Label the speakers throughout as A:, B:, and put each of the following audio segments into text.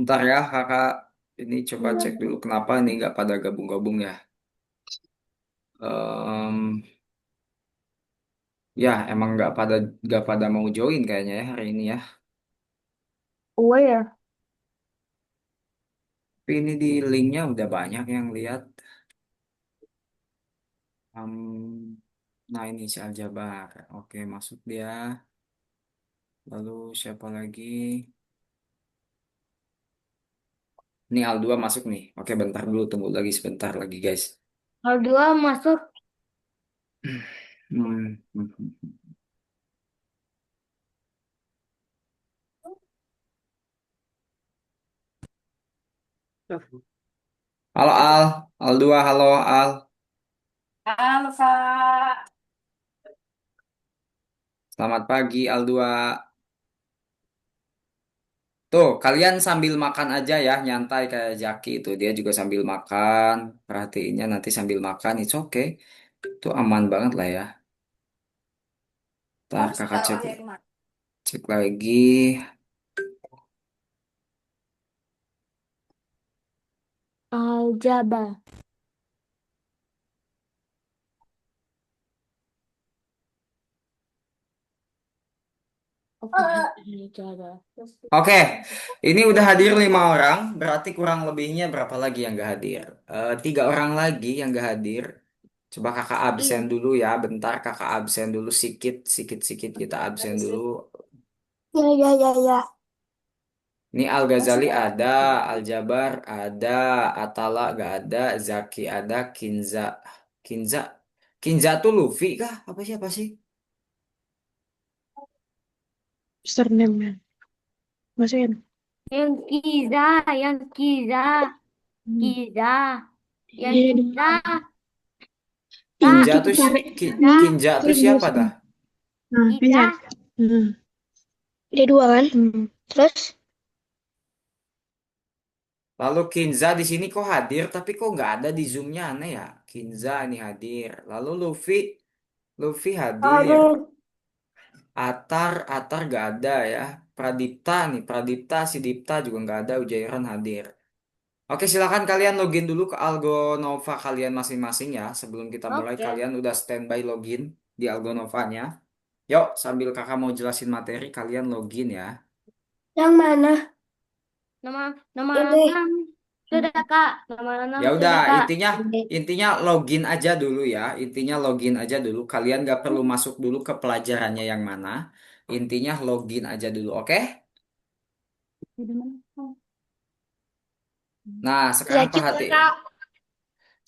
A: Ntar ya kakak, ini coba cek dulu kenapa nih nggak pada gabung-gabung ya. Em, ya emang nggak pada mau join kayaknya ya hari ini ya.
B: Oh ya,
A: Tapi ini di linknya udah banyak yang lihat. Nah ini si Aljabar. Oke masuk dia. Lalu siapa lagi? Ini Al2 masuk nih. Oke bentar dulu, tunggu lagi sebentar lagi guys.
B: kalau dua masuk.
A: Hmm. Halo Al, Al2, halo Al.
B: Halo Kak.
A: Selamat pagi Al2. Tuh, kalian sambil makan aja ya, nyantai kayak Jaki itu. Dia juga sambil makan, perhatiinnya nanti sambil makan, it's okay. Itu aman banget lah ya. Ntar
B: Harus
A: kakak
B: taruh
A: cek,
B: air mat.
A: cek lagi.
B: Aljabar. Oke, Aljabar.
A: Oke, ini udah hadir 5 orang, berarti kurang lebihnya berapa lagi yang gak hadir? 3 orang lagi yang gak hadir. Coba kakak absen
B: Iya.
A: dulu ya, bentar kakak absen dulu sikit, sikit-sikit kita absen dulu.
B: Ya, ya, ya, ya.
A: Ini Al-Ghazali ada, Al-Jabar ada, Atala gak ada, Zaki ada, Kinza. Kinza. Kinza tuh Luffy kah? Apa sih?
B: Username-nya. Masukin. Yang Kiza, yang Kiza,
C: Hmm.
B: Kiza, yang
C: Ini
B: Kiza,
C: dua.
A: Kinza
C: Itu
A: tuh
C: ketarik.
B: Kiza,
A: Kinza tuh
C: Klik dua
A: siapa
C: sekali.
A: dah?
C: Nah,
B: Kiza.
C: bisa. Hmm. Dia dua kan? Terus
A: Lalu Kinza di sini kok hadir, tapi kok nggak ada di Zoom-nya aneh ya? Kinza ini hadir. Lalu Luffy hadir.
B: Harus.
A: Atar nggak ada ya. Pradipta nih, Pradipta, si Dipta juga nggak ada. Ujairan hadir. Oke, silakan kalian login dulu ke Algonova kalian masing-masing ya. Sebelum kita mulai,
B: Oke.
A: kalian udah standby login di Algonovanya. Yuk, sambil kakak mau jelasin materi, kalian login ya.
B: Yang mana? Nama nama
C: ini.
B: enam sudah Kak. Nama enam
A: Ya udah,
B: sudah Kak.
A: intinya login aja dulu ya. Intinya login aja dulu. Kalian nggak perlu masuk dulu ke pelajarannya yang mana. Intinya login aja dulu, oke? Nah,
C: Ya juga Kak.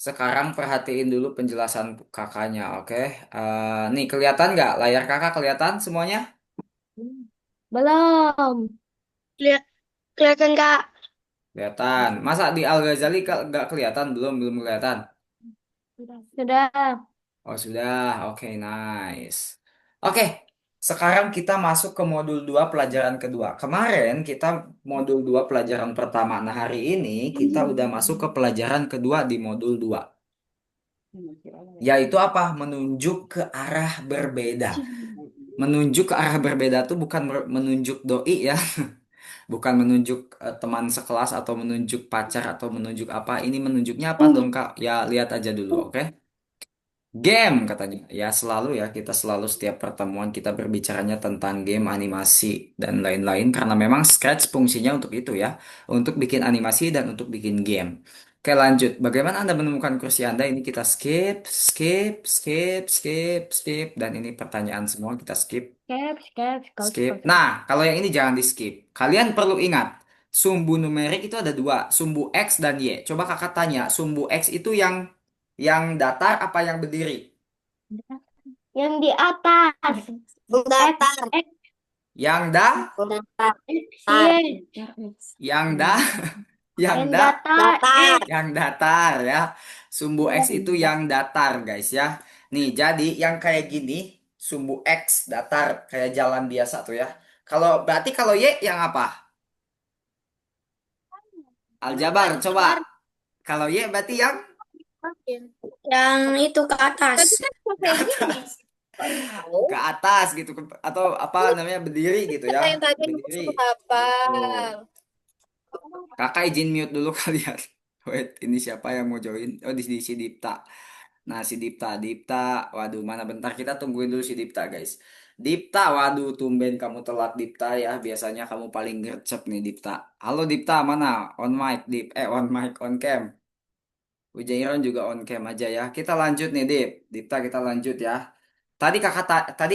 A: sekarang perhatiin dulu penjelasan kakaknya, oke? Nih kelihatan nggak layar kakak kelihatan semuanya?
B: Belum.
C: Lihat kelihatan Kak.
A: Kelihatan. Masa di Al-Ghazali nggak kelihatan? Belum kelihatan.
B: Sudah.
A: Oh sudah, oke nice. Oke, sekarang kita masuk ke modul 2 pelajaran kedua. Kemarin kita modul 2 pelajaran pertama. Nah hari ini kita udah masuk ke pelajaran kedua di modul 2. Yaitu apa? Menunjuk ke arah berbeda. Menunjuk ke arah berbeda tuh bukan menunjuk doi ya. Bukan menunjuk teman sekelas atau menunjuk pacar atau menunjuk apa. Ini menunjuknya apa dong Kak? Ya lihat aja dulu, oke? Game katanya. Ya selalu ya kita selalu setiap pertemuan kita berbicaranya tentang game, animasi dan lain-lain karena memang Scratch fungsinya untuk itu ya, untuk bikin animasi dan untuk bikin game. Oke lanjut. Bagaimana Anda menemukan kursi Anda? Ini kita skip, skip, skip, skip, skip dan ini pertanyaan semua kita skip, skip. Nah kalau yang ini jangan di skip. Kalian perlu ingat sumbu numerik itu ada dua, sumbu X dan Y. Coba kakak tanya, sumbu X itu yang datar apa yang berdiri?
B: Yang di atas. X,
C: Datar.
B: X,
A: Yang da,
C: Datar.
B: X,
C: Datar.
B: Y.
A: yang da, yang
B: Yang
A: da,
B: datar.
C: Datar.
B: X.
A: yang datar ya. Sumbu X itu yang datar guys ya. Nih, jadi yang kayak gini, sumbu X datar kayak jalan biasa tuh ya. Berarti kalau Y yang apa? Aljabar, coba. Kalau Y berarti yang
C: Yang itu ke atas.
B: Tadi kan
A: ke
B: pakai gini.
A: atas, ke atas gitu atau apa namanya berdiri gitu ya.
C: Yang tadi aku
A: Berdiri.
C: suruh
A: Gitu.
C: hafal.
A: Kakak izin mute dulu kalian. Wait, ini siapa yang mau join? Oh, di si Dipta. Nah, si Dipta, Dipta, waduh, mana bentar kita tungguin dulu si Dipta, guys. Dipta, waduh, tumben kamu telat Dipta ya. Biasanya kamu paling gercep nih Dipta. Halo Dipta, mana? On mic, Dip. On mic, on cam. Ujairon juga on cam aja ya. Kita lanjut nih, Dip. Dipta, kita lanjut ya. Tadi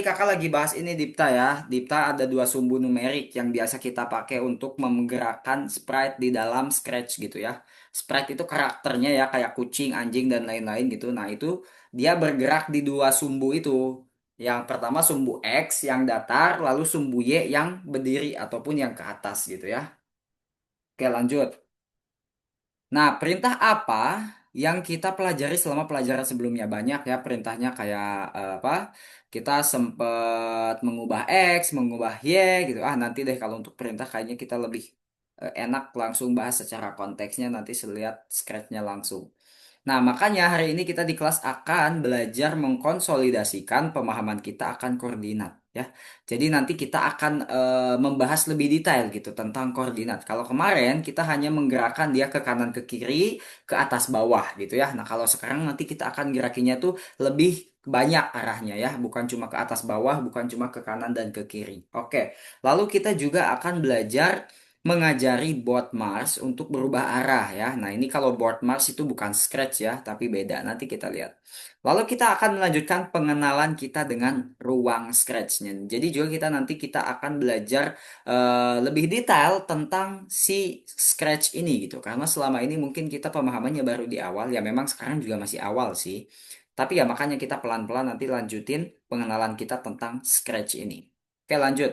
A: kakak lagi bahas ini Dipta ya. Dipta ada dua sumbu numerik yang biasa kita pakai untuk menggerakkan sprite di dalam Scratch gitu ya. Sprite itu karakternya ya kayak kucing, anjing dan lain-lain gitu. Nah, itu dia bergerak di dua sumbu itu. Yang pertama sumbu X yang datar, lalu sumbu Y yang berdiri ataupun yang ke atas gitu ya. Oke, lanjut. Nah, perintah apa yang kita pelajari selama pelajaran sebelumnya? Banyak ya perintahnya kayak apa? Kita sempat mengubah X, mengubah Y gitu. Ah, nanti deh kalau untuk perintah kayaknya kita lebih enak langsung bahas secara konteksnya nanti lihat scratch-nya langsung. Nah, makanya hari ini kita di kelas akan belajar mengkonsolidasikan pemahaman kita akan koordinat ya. Jadi nanti kita akan membahas lebih detail gitu tentang koordinat. Kalau kemarin kita hanya menggerakkan dia ke kanan ke kiri, ke atas bawah gitu ya. Nah, kalau sekarang nanti kita akan gerakinya tuh lebih banyak arahnya ya, bukan cuma ke atas bawah, bukan cuma ke kanan dan ke kiri. Oke. Lalu kita juga akan belajar mengajari board Mars untuk berubah arah ya. Nah, ini kalau board Mars itu bukan Scratch ya, tapi beda. Nanti kita lihat. Lalu kita akan melanjutkan pengenalan kita dengan ruang Scratch-nya. Jadi juga kita akan belajar lebih detail tentang si Scratch ini gitu. Karena selama ini mungkin kita pemahamannya baru di awal, ya memang sekarang juga masih awal sih. Tapi ya makanya kita pelan-pelan nanti lanjutin pengenalan kita tentang Scratch ini. Oke, lanjut.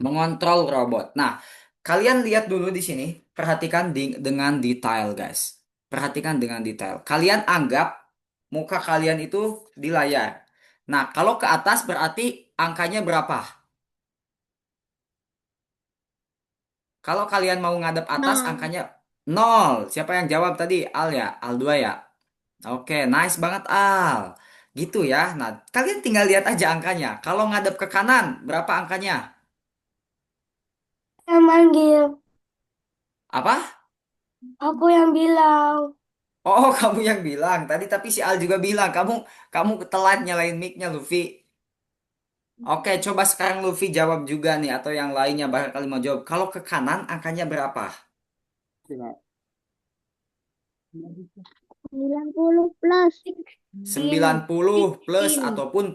A: Mengontrol robot. Nah, kalian lihat dulu di sini, perhatikan dengan detail, guys. Perhatikan dengan detail. Kalian anggap muka kalian itu di layar. Nah, kalau ke atas berarti angkanya berapa? Kalau kalian mau ngadep atas,
B: Nol.
A: angkanya nol. Siapa yang jawab tadi? Al ya? Al 2 ya? Oke, nice banget Al. Gitu ya. Nah, kalian tinggal lihat aja angkanya. Kalau ngadep ke kanan, berapa angkanya?
B: Yang manggil.
A: Apa?
B: Aku yang bilang.
A: Oh, kamu yang bilang tadi, tapi si Al juga bilang kamu telat nyalain mic-nya, Luffy. Oke, coba sekarang Luffy jawab juga nih atau yang lainnya barangkali mau jawab. Kalau ke kanan angkanya berapa?
B: 90 plus.
A: 90 plus
B: 16.
A: ataupun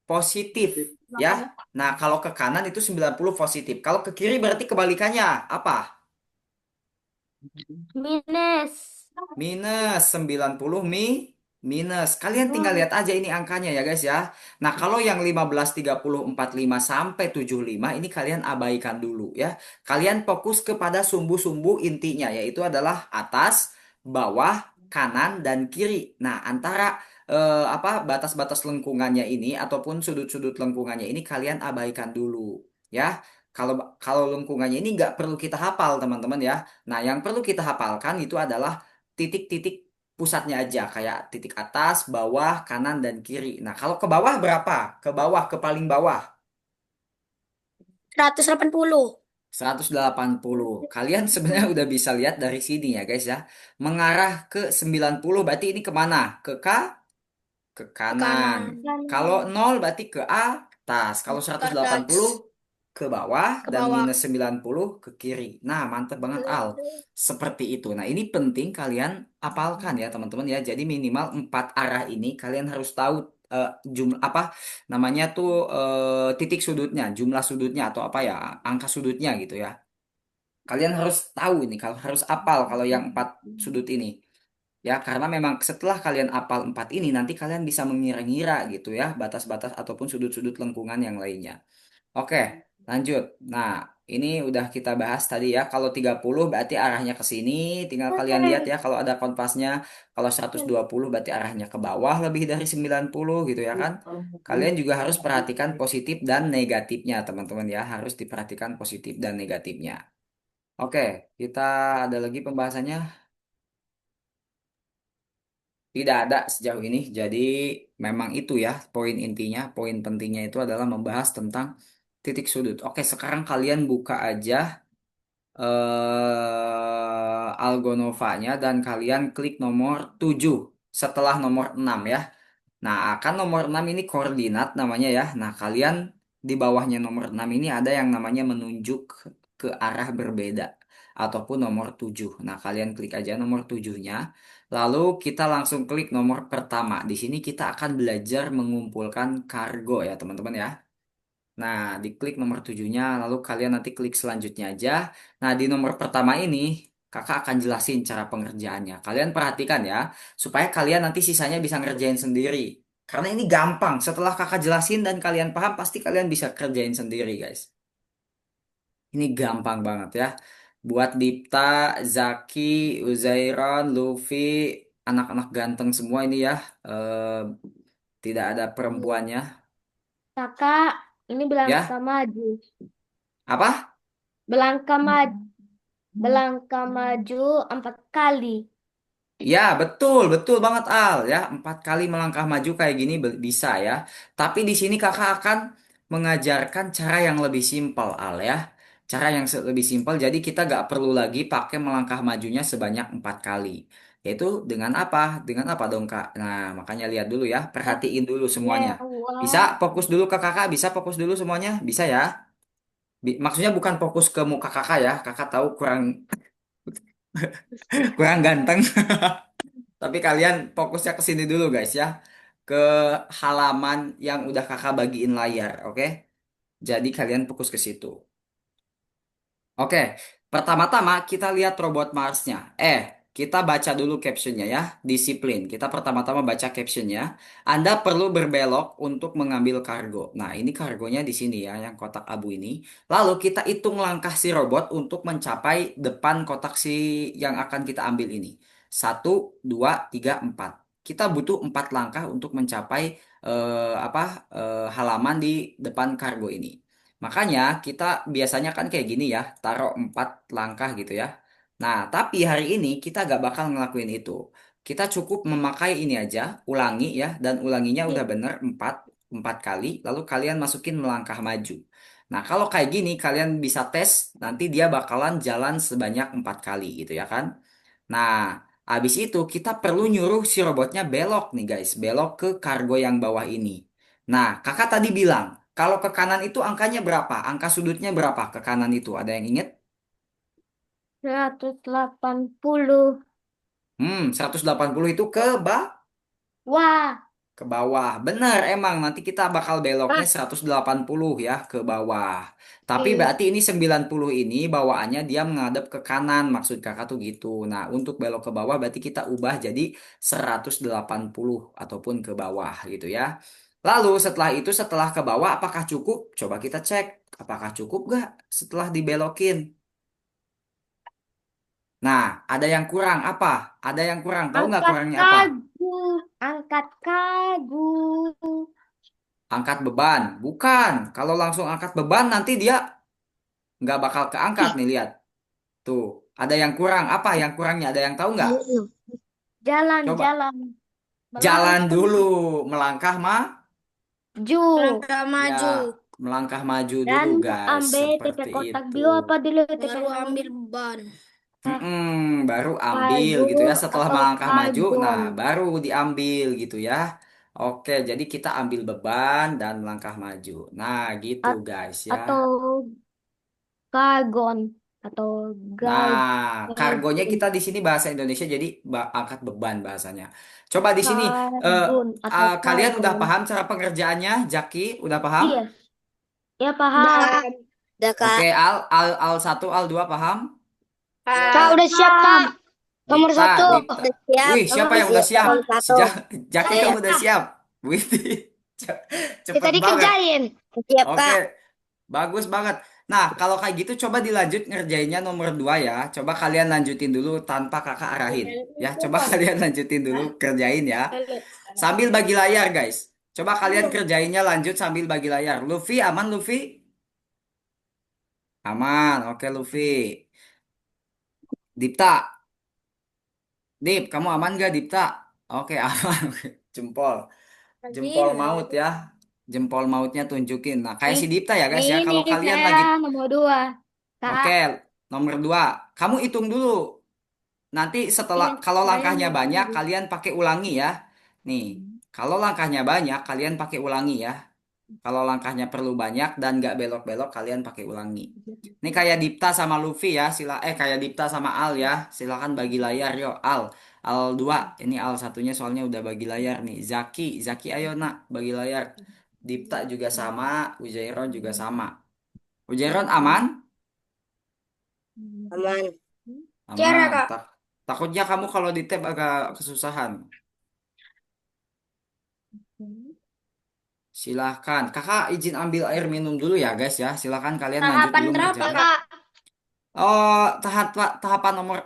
A: positif ya. Nah, kalau ke kanan itu 90 positif. Kalau ke kiri berarti kebalikannya apa?
B: Minus.
A: Minus 90 minus. Kalian tinggal lihat aja ini angkanya ya guys ya. Nah, kalau yang 15, 30, 45 sampai 75 ini kalian abaikan dulu ya. Kalian fokus kepada sumbu-sumbu intinya yaitu adalah atas, bawah, kanan dan kiri. Nah, antara apa batas-batas lengkungannya ini ataupun sudut-sudut lengkungannya ini kalian abaikan dulu ya. Kalau kalau lengkungannya ini nggak perlu kita hafal teman-teman ya. Nah, yang perlu kita hafalkan itu adalah titik-titik pusatnya aja kayak titik atas, bawah, kanan dan kiri. Nah, kalau ke bawah berapa? Ke bawah, ke paling bawah
B: 180.
A: 180. Kalian sebenarnya udah bisa lihat dari sini ya guys ya. Mengarah ke 90 berarti ini kemana? Ke
B: Ke
A: kanan.
B: kanan.
A: Kalau nol berarti ke atas. Kalau
B: Ke
A: 180
B: atas.
A: ke bawah
B: Ke
A: dan
B: bawah.
A: minus 90 ke kiri. Nah, mantep banget Al. Seperti itu. Nah, ini penting kalian apalkan ya teman-teman ya. Jadi minimal 4 arah ini kalian harus tahu jumlah apa namanya tuh titik sudutnya, jumlah sudutnya atau apa ya, angka sudutnya gitu ya. Kalian harus tahu ini kalau harus apal kalau yang 4 sudut ini. Ya, karena memang setelah kalian apal 4 ini, nanti kalian bisa mengira-ngira gitu ya, batas-batas ataupun sudut-sudut lengkungan yang lainnya. Oke, lanjut. Nah, ini udah kita bahas tadi ya. Kalau 30 berarti arahnya ke sini. Tinggal kalian lihat ya kalau ada kompasnya. Kalau 120 berarti arahnya ke bawah lebih dari 90 gitu ya kan. Kalian juga harus perhatikan positif dan negatifnya, teman-teman ya. Harus diperhatikan positif dan negatifnya. Oke, kita ada lagi pembahasannya. Tidak ada sejauh ini. Jadi memang itu ya poin intinya, poin pentingnya itu adalah membahas tentang titik sudut. Oke, sekarang kalian buka aja Algonovanya dan kalian klik nomor 7 setelah nomor 6 ya. Nah, akan nomor 6 ini koordinat namanya ya. Nah, kalian di bawahnya nomor 6 ini ada yang namanya menunjuk ke arah berbeda ataupun nomor 7. Nah, kalian klik aja nomor 7-nya. Lalu kita langsung klik nomor pertama. Di sini kita akan belajar mengumpulkan kargo ya, teman-teman ya. Nah, diklik nomor 7-nya, lalu kalian nanti klik selanjutnya aja. Nah, di nomor pertama ini, kakak akan jelasin cara pengerjaannya. Kalian perhatikan ya, supaya kalian nanti sisanya bisa ngerjain sendiri. Karena ini gampang, setelah kakak jelasin dan kalian paham, pasti kalian bisa kerjain sendiri, guys. Ini gampang banget ya. Buat Dipta, Zaki, Uzairon, Luffy, anak-anak ganteng semua ini ya. Eh, tidak ada perempuannya.
B: Kakak, ini
A: Ya,
B: belangka maju.
A: apa?
B: Belangka maju. Belangka maju 4 kali.
A: Ya, betul, betul banget Al ya. 4 kali melangkah maju kayak gini bisa ya. Tapi di sini kakak akan mengajarkan cara yang lebih simpel Al ya. Cara yang lebih simpel. Jadi kita gak perlu lagi pakai melangkah majunya sebanyak 4 kali. Yaitu dengan apa? Dengan apa dong Kak? Nah, makanya lihat dulu ya. Perhatiin dulu semuanya. Bisa
B: Lewat.
A: fokus dulu ke kakak? Bisa fokus dulu semuanya? Bisa ya? Maksudnya bukan fokus ke muka kakak ya. Kakak tahu kurang kurang ganteng. Tapi kalian fokusnya ke sini dulu guys ya. Ke halaman yang udah kakak bagiin layar, oke? Jadi kalian fokus ke situ. Oke, pertama-tama kita lihat robot Marsnya. Kita baca dulu captionnya ya. Disiplin. Kita pertama-tama baca captionnya. Anda perlu berbelok untuk mengambil kargo. Nah, ini kargonya di sini ya, yang kotak abu ini. Lalu kita hitung langkah si robot untuk mencapai depan kotak si yang akan kita ambil ini. 1, 2, 3, 4. Kita butuh 4 langkah untuk mencapai halaman di depan kargo ini. Makanya kita biasanya kan kayak gini ya, taruh 4 langkah gitu ya. Nah, tapi hari ini kita gak bakal ngelakuin itu. Kita cukup memakai ini aja, ulangi ya, dan ulanginya udah bener 4 kali, lalu kalian masukin melangkah maju. Nah, kalau kayak gini kalian bisa tes, nanti dia bakalan jalan sebanyak 4 kali gitu ya kan. Nah, habis itu kita perlu nyuruh si robotnya belok nih guys, belok ke kargo yang bawah ini. Nah, kakak tadi bilang, kalau ke kanan itu angkanya berapa? Angka sudutnya berapa ke kanan itu? Ada yang inget?
B: 180.
A: 180 itu
B: Wah.
A: ke bawah. Bener, emang nanti kita bakal beloknya
B: Ah,
A: 180 ya ke bawah. Tapi
B: oke.
A: berarti ini 90 ini bawaannya dia menghadap ke kanan. Maksud kakak tuh gitu. Nah, untuk belok ke bawah berarti kita ubah jadi 180 ataupun ke bawah gitu ya. Lalu setelah itu setelah ke bawah apakah cukup? Coba kita cek. Apakah cukup gak setelah dibelokin? Nah, ada yang kurang apa? Ada yang kurang. Tahu nggak
B: Angkat
A: kurangnya apa?
B: kagu. Angkat kagu.
A: Angkat beban. Bukan. Kalau langsung angkat beban nanti dia nggak bakal keangkat nih lihat. Tuh, ada yang kurang. Apa yang kurangnya? Ada yang tahu nggak? Coba
B: Jalan-jalan.
A: jalan
B: Melangkah
A: dulu, melangkah
B: maju.
C: Langkah
A: ya
C: maju.
A: melangkah maju dulu
B: Dan
A: guys,
B: ambil TP
A: seperti
B: kotak
A: itu.
B: biru apa dulu TP
C: Baru
B: yang
C: ambil beban.
A: Baru ambil gitu ya
B: Kargo
A: setelah
B: atau
A: melangkah maju. Nah,
B: kargon.
A: baru diambil gitu ya. Oke, jadi kita ambil beban dan melangkah maju. Nah, gitu
B: A-
A: guys ya.
B: atau kargon. Atau
A: Nah, kargonya
B: gargon.
A: kita di sini bahasa Indonesia jadi angkat beban bahasanya. Coba di sini eh,
B: Kargon atau
A: kalian udah
B: kargon.
A: paham cara pengerjaannya, Jaki? Udah paham?
B: Iya, ya paham.
C: Udah. Udah, Kak.
A: Oke, Al 1, Al 2 paham?
B: Ya
C: Kak, udah siap, Kak.
B: paham.
C: Nomor
A: Dipta,
C: satu.
A: Dipta.
C: Udah siap.
A: Wih,
B: Nomor
A: siapa yang udah
C: Siap,
A: siap?
C: nomor satu.
A: Sejak Jaki
C: Saya.
A: kamu udah siap. Wih,
C: Kita
A: cepet banget.
C: dikerjain. Siap,
A: Oke,
C: Kak.
A: bagus banget. Nah, kalau kayak gitu coba dilanjut ngerjainnya nomor 2 ya. Coba kalian lanjutin dulu tanpa kakak arahin. Ya, coba kalian lanjutin dulu kerjain ya. Sambil bagi layar, guys. Coba kalian kerjainnya lanjut sambil bagi layar. Luffy, aman Luffy? Aman, oke Luffy. Dipta, Dip, kamu aman gak Dipta? Oke, aman. Oke. Jempol. Jempol maut ya. Jempol mautnya tunjukin. Nah, kayak
B: Nih,
A: si Dipta ya guys ya.
B: ini
A: Kalau kalian
B: saya
A: lagi
B: nomor 2.
A: oke,
B: Kak,
A: Nomor dua, kamu hitung dulu. Nanti setelah
B: Iya,
A: kalau
B: saya
A: langkahnya
B: ngitung
A: banyak,
B: dulu.
A: kalian pakai ulangi ya. Nih, kalau langkahnya banyak, kalian pakai ulangi ya. Kalau langkahnya perlu banyak dan nggak belok-belok, kalian pakai ulangi. Ini kayak Dipta sama Luffy ya, kayak Dipta sama Al ya. Silakan bagi layar yo, Al. Al 2, ini Al satunya soalnya udah bagi layar nih. Zaki ayo nak bagi layar. Dipta juga sama, Ujairon juga sama. Ujairon aman?
C: Aman. Cara,
A: Aman.
C: Kak.
A: Takutnya kamu kalau di tab agak kesusahan. Silahkan. Kakak izin ambil air minum dulu ya guys ya. Silahkan kalian lanjut
B: Tahapan
A: dulu
B: berapa,
A: ngerjain.
B: Kak?
A: Oh, tahapan nomor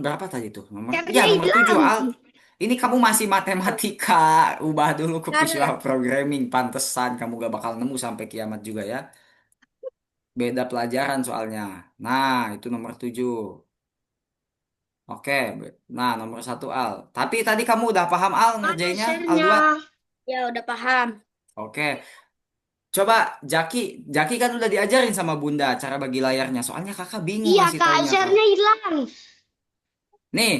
A: berapa tadi tuh? Ya
C: Caranya
A: nomor 7
C: hilang.
A: Al. Ini kamu masih matematika. Ubah dulu ke visual
C: Cara.
A: programming. Pantesan kamu gak bakal nemu sampai kiamat juga ya. Beda pelajaran soalnya. Nah, itu nomor 7. Oke. Nah, nomor 1 Al. Tapi tadi kamu udah paham Al
C: Mana
A: ngerjainnya? Al
C: share-nya?
A: 2.
C: Ya, udah paham.
A: Oke. Coba Jaki kan udah diajarin sama Bunda cara bagi layarnya. Soalnya kakak bingung
C: Iya,
A: ngasih
C: Kak.
A: taunya kak.
C: Share-nya hilang.
A: Nih,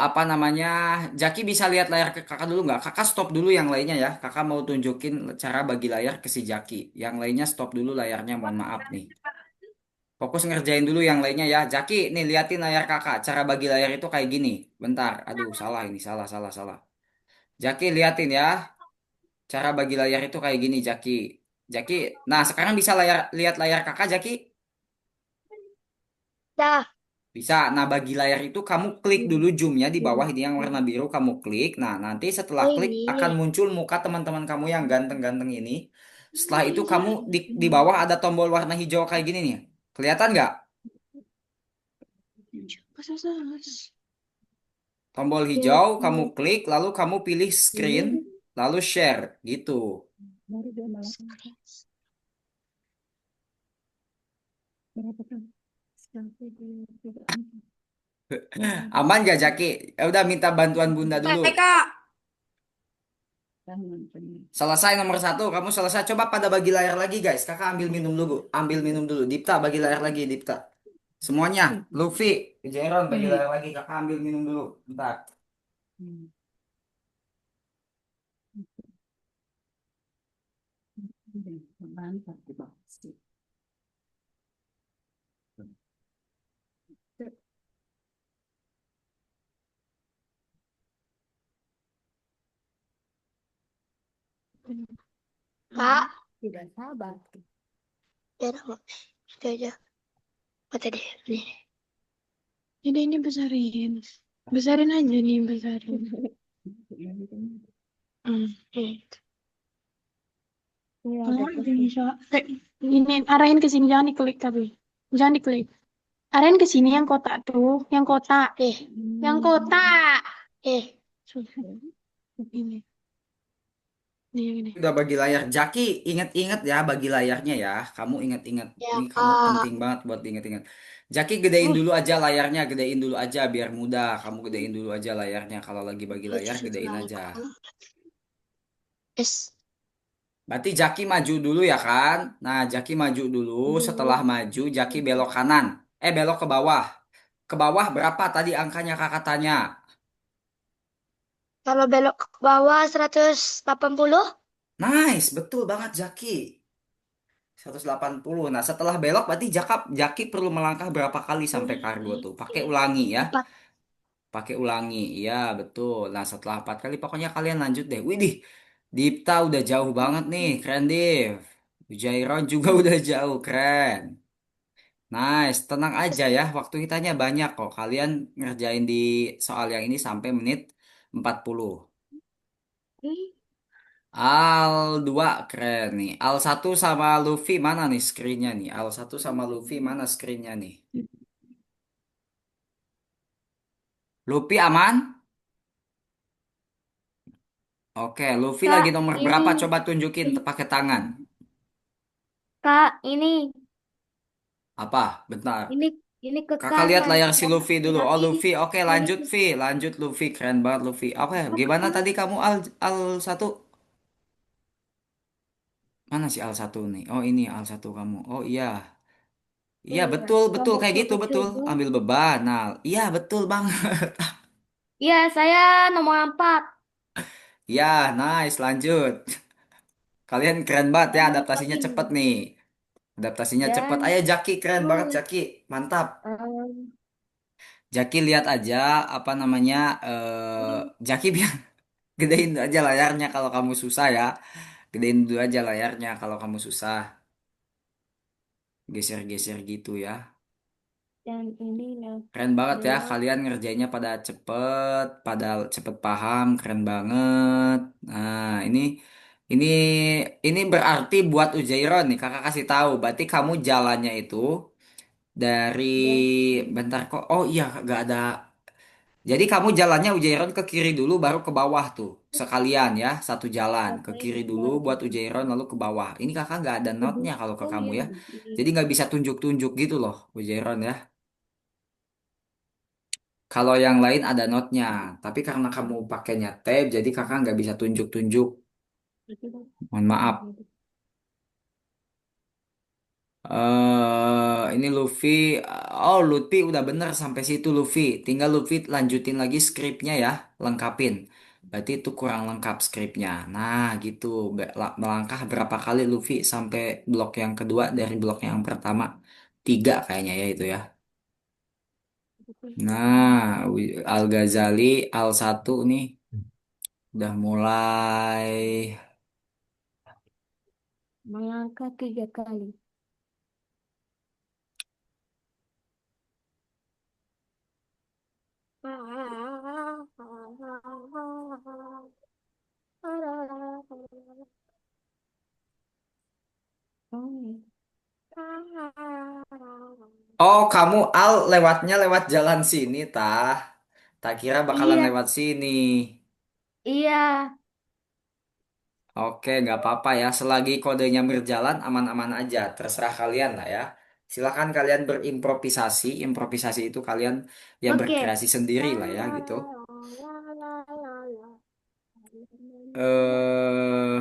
A: apa namanya? Jaki bisa lihat layar ke kakak dulu nggak? Kakak stop dulu yang lainnya ya. Kakak mau tunjukin cara bagi layar ke si Jaki. Yang lainnya stop dulu layarnya. Mohon maaf nih. Fokus ngerjain dulu yang lainnya ya. Jaki, nih liatin layar kakak. Cara bagi layar itu kayak gini. Bentar. Aduh, salah ini. Salah, salah, salah. Jaki liatin ya. Cara bagi layar itu kayak gini, Jaki. Jaki, nah sekarang bisa lihat layar kakak, Jaki?
C: Dah.
A: Bisa. Nah, bagi layar itu kamu klik dulu zoomnya di bawah ini yang warna biru kamu klik. Nah, nanti setelah
C: Oh,
A: klik akan
C: ini.
A: muncul muka teman-teman kamu yang ganteng-ganteng ini. Setelah itu kamu di bawah ada tombol warna hijau kayak gini nih. Kelihatan nggak? Tombol hijau, kamu klik, lalu kamu pilih screen, lalu share, gitu. Aman gak, Jaki? Ya udah minta bantuan Bunda dulu.
C: Oke, Kak.
A: Selesai nomor 1, kamu selesai. Coba pada bagi layar lagi guys. Kakak ambil minum dulu. Ambil minum dulu. Dipta bagi layar lagi, Dipta. Semuanya. Luffy, Jeron bagi layar lagi. Kakak ambil minum dulu. Bentar.
C: Kak.
B: Tidak sabar.
C: Ya, udah, Sudah aja. Mata deh. Ini besarin. Besarin aja nih, besarin. Hmm.
B: Iya,
C: Kamu
B: betul.
C: bisa. Ini arahin ke sini, jangan diklik tapi. Jangan diklik. Arahin ke sini yang kotak tuh, yang kotak. Yang kotak. Sudah. Ini. Ini yang ini.
A: Udah bagi layar. Jaki, ingat-ingat ya bagi layarnya ya. Kamu ingat-ingat.
C: Ya,
A: Ini kamu
C: Kak.
A: penting banget buat ingat-ingat. Jaki gedein dulu aja layarnya. Gedein dulu aja biar mudah. Kamu gedein dulu aja layarnya. Kalau lagi bagi layar, gedein aja.
C: Yes.
A: Berarti Jaki maju dulu ya kan? Nah, Jaki maju dulu. Setelah maju, Jaki belok kanan. Belok ke bawah. Ke bawah berapa tadi angkanya kakak tanya?
C: Kalau belok ke bawah 180.
A: Nice, betul banget Jaki. 180. Nah, setelah belok berarti Jaki perlu melangkah berapa kali sampai kargo tuh? Pakai ulangi ya.
C: 4.
A: Pakai ulangi. Iya, betul. Nah, setelah 4 kali pokoknya kalian lanjut deh. Widih, Dipta udah jauh banget nih. Keren, Div. Jairon juga udah jauh. Keren. Nice, tenang aja ya. Waktu kitanya banyak kok. Kalian ngerjain di soal yang ini sampai menit 40. Al 2 keren nih. Al satu sama Luffy mana nih screennya nih? Al satu sama Luffy mana screennya nih? Luffy aman? Oke, Luffy lagi
B: Kak,
A: nomor
B: ini,
A: berapa? Coba tunjukin pakai tangan.
B: Kak,
A: Apa? Bentar.
B: ini, ini ke
A: Kakak lihat
B: kanan.
A: layar si
B: Yang
A: Luffy dulu. Oh,
B: Jaki,
A: Luffy. Oke,
B: ini
A: lanjut V. Lanjut Luffy. Keren banget Luffy. Oke, gimana tadi kamu Al satu? Mana sih Al satu nih? Oh ini Al satu kamu. Oh iya. Iya betul, betul kayak gitu,
B: Kelompok-kelompok
A: betul.
B: tujuh.
A: Ambil beban. Nah, iya betul bang.
B: Iya, saya nomor 4.
A: Ya, nice, lanjut. Kalian keren banget ya,
B: Nomor 4
A: adaptasinya cepet
B: ini.
A: nih. Adaptasinya cepet.
B: Dan
A: Ayo Jaki, keren banget
B: terus
A: Jaki. Mantap.
B: em,
A: Jaki lihat aja apa namanya Jaki biar gedein aja layarnya kalau kamu susah ya. Gedein dulu aja layarnya kalau kamu susah. Geser-geser gitu ya.
B: dan ini
A: Keren banget ya,
B: adalah
A: kalian ngerjainnya pada cepet, pada cepet paham, keren banget. Nah, ini ini berarti buat Ujairon nih, kakak kasih tahu. Berarti kamu jalannya itu dari
B: dan
A: bentar kok. Oh iya, gak ada. Jadi kamu jalannya Ujairon ke kiri dulu, baru ke bawah tuh. Sekalian ya, satu jalan ke
B: apa
A: kiri
B: yang
A: dulu
B: baru
A: buat Ujairon lalu ke bawah. Ini kakak nggak ada notnya kalau ke
B: oh
A: kamu
B: iya
A: ya. Jadi nggak bisa tunjuk-tunjuk gitu loh, Ujairon ya. Kalau yang lain ada notnya, tapi karena kamu pakainya tab, jadi kakak nggak bisa tunjuk-tunjuk. Mohon maaf. Ini Luffy. Oh, Luffy udah bener sampai situ Luffy. Tinggal Luffy lanjutin lagi skripnya ya, lengkapin. Berarti itu kurang lengkap skripnya. Nah, gitu. Melangkah berapa kali Luffy sampai blok yang kedua dari blok yang pertama. Tiga kayaknya ya itu ya. Nah, Al-Ghazali, Al-1 nih. Udah mulai.
B: melangkah 3 kali. Oh,
A: Oh, kamu Al lewatnya lewat jalan sini, tah. Tak kira bakalan
B: iya,
A: lewat sini.
B: iya.
A: Oke, nggak apa-apa ya. Selagi kodenya berjalan, aman-aman aja. Terserah kalian lah ya. Silakan kalian berimprovisasi. Improvisasi itu kalian ya
B: Oke.
A: berkreasi sendiri lah ya gitu. Eh,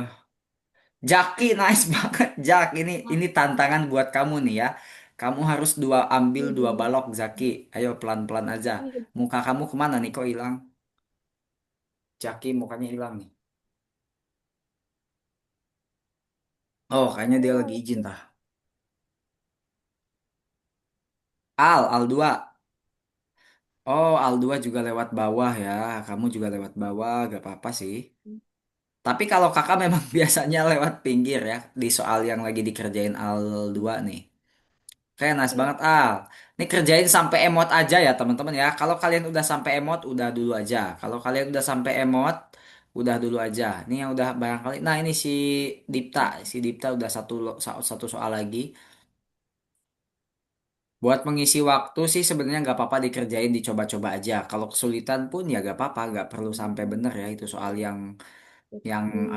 A: Jaki, nice banget, Jak. Ini tantangan buat kamu nih ya. Kamu harus ambil dua balok, Zaki. Ayo pelan-pelan aja. Muka kamu kemana nih? Kok hilang? Jaki mukanya hilang nih. Oh, kayaknya dia lagi izin tah. Al 2. Oh, Al 2 juga lewat bawah ya. Kamu juga lewat bawah, gak apa-apa sih. Tapi kalau kakak memang biasanya lewat pinggir ya. Di soal yang lagi dikerjain Al 2 nih. Kayak nice banget Al. Ini kerjain sampai emot aja ya teman-teman ya. Kalau kalian udah sampai emot, udah dulu aja. Kalau kalian udah sampai emot, udah dulu aja. Ini yang udah barangkali. Nah ini Dipta. Si Dipta udah satu soal lagi. Buat mengisi waktu sih sebenarnya nggak apa-apa dikerjain dicoba-coba aja. Kalau kesulitan pun ya nggak apa-apa, nggak perlu sampai bener ya itu soal yang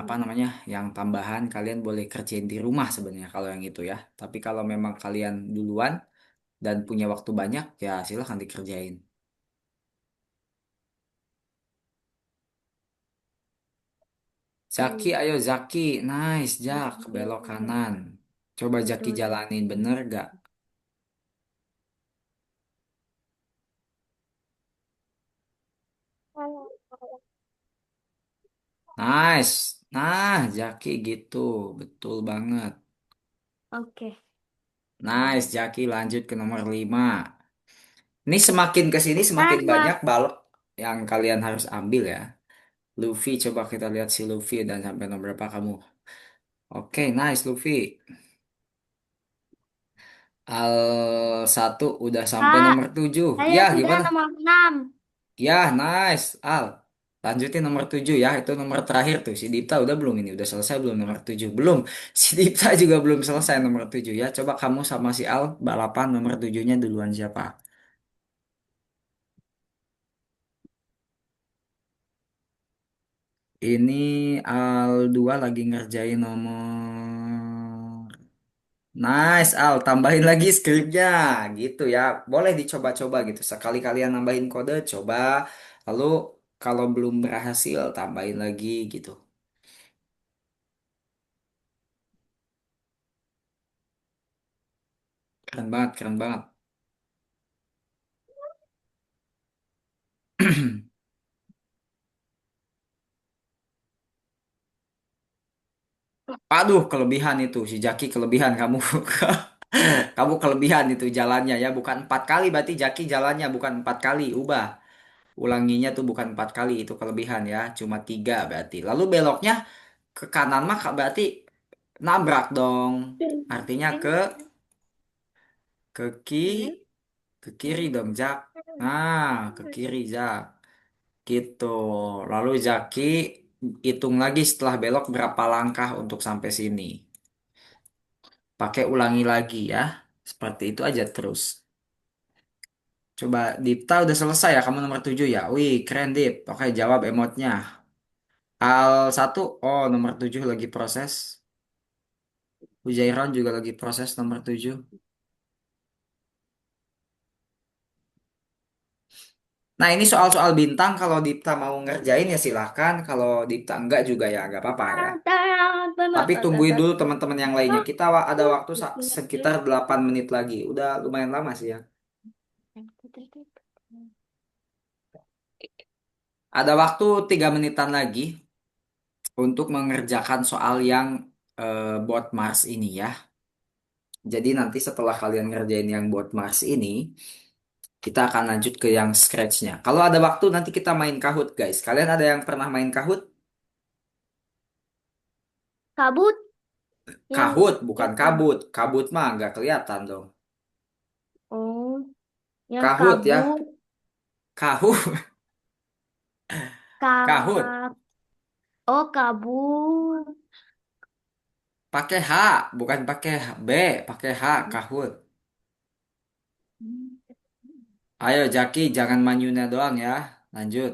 A: apa namanya, yang tambahan kalian boleh kerjain di rumah sebenarnya kalau yang itu ya. Tapi kalau memang kalian duluan dan punya waktu banyak ya silahkan dikerjain. Zaki, ayo Zaki, nice Jak, belok kanan. Coba Zaki jalanin bener gak? Nice, nah Zaki gitu, betul banget.
B: Oke.
A: Nice, Jaki lanjut ke nomor 5. Ini semakin ke sini semakin banyak
B: Sama.
A: balok yang kalian harus ambil ya. Luffy, coba kita lihat si Luffy dan sampai nomor berapa kamu. Oke, nice Luffy. Al 1 udah sampai
B: Kak,
A: nomor 7.
B: saya
A: Ya,
B: sudah
A: gimana?
B: nomor 6.
A: Ya, nice. Al, lanjutin nomor 7 ya. Itu nomor terakhir tuh. Si Dipta udah belum ini? Udah selesai belum nomor 7? Belum. Si Dipta juga belum selesai nomor 7 ya. Coba kamu sama si Al balapan nomor 7-nya duluan siapa? Ini Al 2 lagi ngerjain nomor. Nice, Al. Tambahin lagi skripnya. Gitu ya. Boleh dicoba-coba gitu. Sekali kalian nambahin kode, coba. Lalu kalau belum berhasil, tambahin lagi gitu. Keren banget, keren banget. Aduh, kelebihan itu si Jaki kelebihan kamu. Kamu kelebihan itu jalannya ya, bukan 4 kali berarti Jaki jalannya bukan 4 kali, ubah. Ulanginya tuh bukan 4 kali itu kelebihan ya, cuma 3 berarti. Lalu beloknya ke kanan mah berarti nabrak dong. Artinya ke ki ke kiri dong Jak. Nah, ke kiri Jak. Gitu. Lalu Jaki hitung lagi setelah belok berapa langkah untuk sampai sini. Pakai ulangi lagi ya. Seperti itu aja terus. Coba Dipta udah selesai ya kamu nomor 7 ya. Wih, keren Dip. Oke, jawab emotnya. Al 1, oh nomor 7 lagi proses. Hujairon juga lagi proses nomor 7. Nah, ini soal-soal bintang kalau Dipta mau ngerjain ya silahkan. Kalau Dipta enggak juga ya nggak apa-apa ya. Tapi tungguin dulu teman-teman yang lainnya. Kita ada waktu sekitar 8 menit lagi. Udah lumayan lama sih ya. Ada waktu 3 menitan lagi untuk mengerjakan soal yang buat Mars ini ya. Jadi nanti setelah kalian ngerjain yang buat Mars ini, kita akan lanjut ke yang Scratch-nya. Kalau ada waktu nanti kita main Kahoot guys. Kalian ada yang pernah main Kahoot?
B: Kabut yang
A: Kahoot bukan
B: itu.
A: kabut. Kabut mah nggak kelihatan dong.
B: Oh, yang
A: Kahoot ya.
B: kabut,
A: Kahoot.
B: ka,
A: Kahoot.
B: oh kabut.
A: Pakai H, bukan pakai B, pakai H, Kahoot. Ayo Jaki, jangan manyunya doang ya. Lanjut.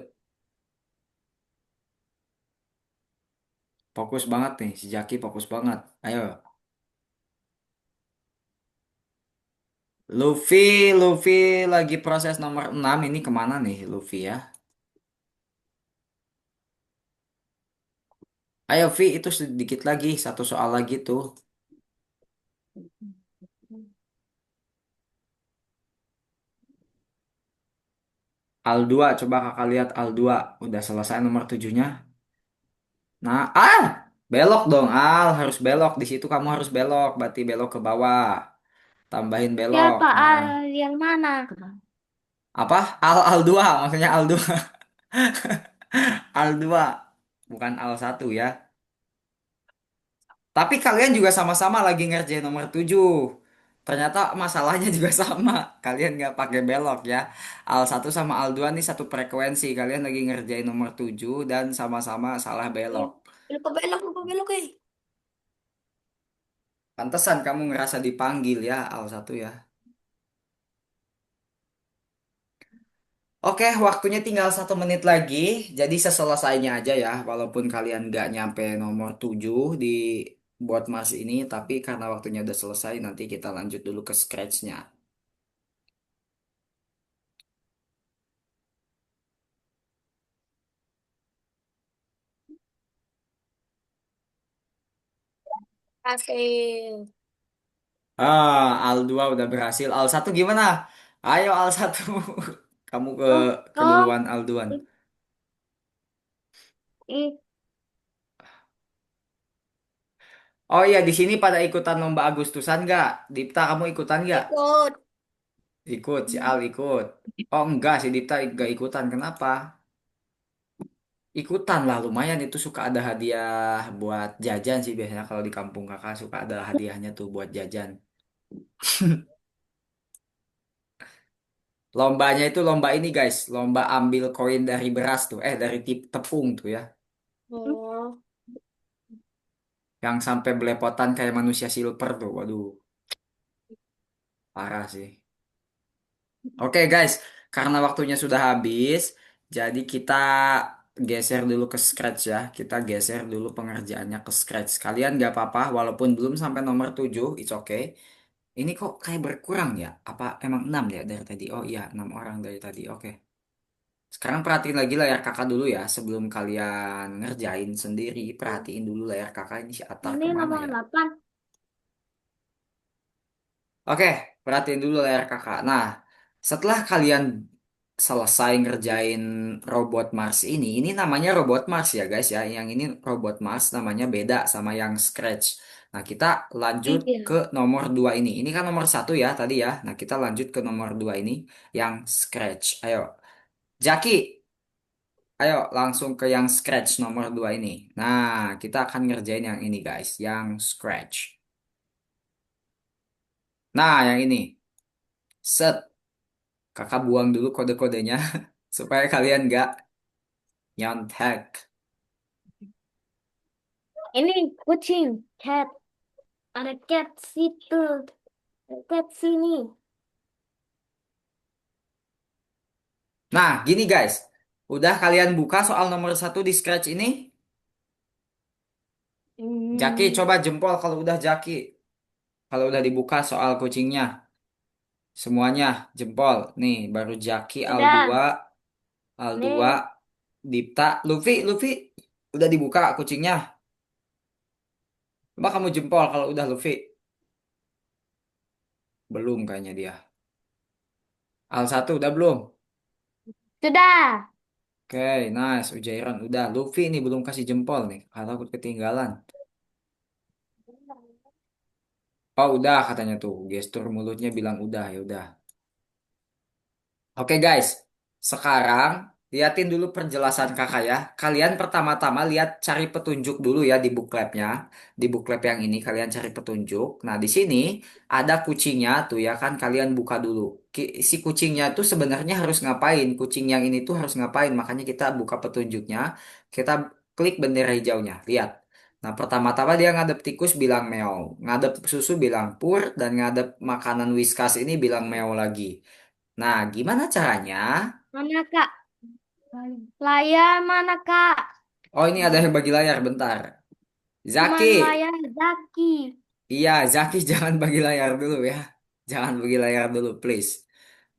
A: Fokus banget nih, si Jaki fokus banget. Ayo. Luffy, Luffy lagi proses nomor 6. Ini kemana nih Luffy ya? Ayo Vi, itu sedikit lagi. Satu soal lagi tuh. Al 2, coba kakak lihat Al 2. Udah selesai nomor 7-nya. Nah, belok dong Al. Harus belok. Di situ kamu harus belok. Berarti belok ke bawah. Tambahin belok.
B: Siapa
A: Nah,
B: yang mana?
A: apa? Al 2, maksudnya Al 2. Al 2. Bukan Al 1 ya. Tapi kalian juga sama-sama lagi ngerjain nomor 7. Ternyata masalahnya juga sama. Kalian nggak pakai belok ya. Al 1 sama Al 2 nih satu frekuensi. Kalian lagi ngerjain nomor 7 dan sama-sama salah belok.
B: Lupa belok, lupa belok, eh.
A: Pantesan kamu ngerasa dipanggil ya Al 1 ya. Oke, waktunya tinggal 1 menit lagi. Jadi seselesainya aja ya. Walaupun kalian nggak nyampe nomor 7 di buat Mars ini. Tapi karena waktunya udah selesai, nanti kita lanjut dulu ke scratch-nya.
B: Kasih.
A: Al 2 udah berhasil. Al 1 gimana? Ayo Al 1. Kamu
B: Oh, oh,
A: keduluan Al 2.
B: i-
A: Oh iya, di sini pada ikutan lomba Agustusan nggak? Dipta, kamu ikutan nggak?
B: ikut.
A: Ikut, si Al ikut. Oh enggak, si Dipta nggak ikutan. Kenapa? Ikutan lah, lumayan itu suka ada hadiah buat jajan sih biasanya kalau di kampung kakak suka ada hadiahnya tuh buat jajan. Lombanya itu lomba ini guys, lomba ambil koin dari beras tuh, dari tepung tuh ya.
B: Oh,
A: Yang sampai belepotan kayak manusia silver tuh, waduh, parah sih. Oke guys, karena waktunya sudah habis, jadi kita geser dulu ke Scratch ya. Kita geser dulu pengerjaannya ke Scratch. Kalian gak apa-apa, walaupun belum sampai nomor 7, it's okay. Ini kok kayak berkurang ya? Apa emang 6 ya dari tadi? Oh iya, 6 orang dari tadi. Oke. Sekarang perhatiin lagi layar kakak dulu ya. Sebelum kalian ngerjain sendiri, perhatiin dulu layar kakak ini si Atar
B: ini
A: kemana
B: nomor
A: ya?
B: 8.
A: Oke, Perhatiin dulu layar kakak. Nah, setelah kalian selesai ngerjain robot Mars ini namanya robot Mars ya guys ya. Yang ini robot Mars namanya beda sama yang Scratch. Nah, kita lanjut
B: Iya.
A: ke nomor 2 ini. Ini kan nomor satu ya tadi ya. Nah, kita lanjut ke nomor 2 ini yang Scratch. Ayo, Jaki, ayo langsung ke yang Scratch nomor 2 ini. Nah, kita akan ngerjain yang ini guys, yang Scratch. Nah, yang ini. Set. Kakak buang dulu kode-kodenya supaya kalian nggak nyontek.
B: Ini kucing, cat. Ada cat situ. Ada cat sini.
A: Nah, gini guys. Udah kalian buka soal nomor satu di Scratch ini? Jaki,
B: Hmm.
A: coba jempol kalau udah Jaki. Kalau udah dibuka soal kucingnya. Semuanya jempol. Nih, baru Jaki, Al2,
B: Udah.
A: Al2,
B: Nih.
A: Dipta, Luffy. Udah dibuka kucingnya. Coba kamu jempol kalau udah Luffy. Belum kayaknya dia. Al1 udah belum?
B: Sudah.
A: Oke, nice. Ujairan udah. Luffy ini belum kasih jempol nih. Karena aku ketinggalan. Oh, udah katanya tuh. Gestur mulutnya bilang udah, ya udah. Oke guys, sekarang liatin dulu penjelasan kakak ya. Kalian pertama-tama lihat cari petunjuk dulu ya di bookletnya. Di booklet yang ini kalian cari petunjuk. Nah di sini ada kucingnya tuh ya kan kalian buka dulu. Si kucingnya tuh sebenarnya harus ngapain? Kucing yang ini tuh harus ngapain? Makanya kita buka petunjuknya. Kita klik bendera hijaunya. Lihat. Nah pertama-tama dia ngadep tikus bilang meow. Ngadep susu bilang pur. Dan ngadep makanan Whiskas ini bilang meow lagi. Nah, gimana caranya?
B: Mana kak? Layar mana kak?
A: Oh, ini ada yang bagi layar, bentar. Zaki,
B: Cuman layar Zaki.
A: iya, Zaki jangan bagi layar dulu ya. Jangan bagi layar dulu, please.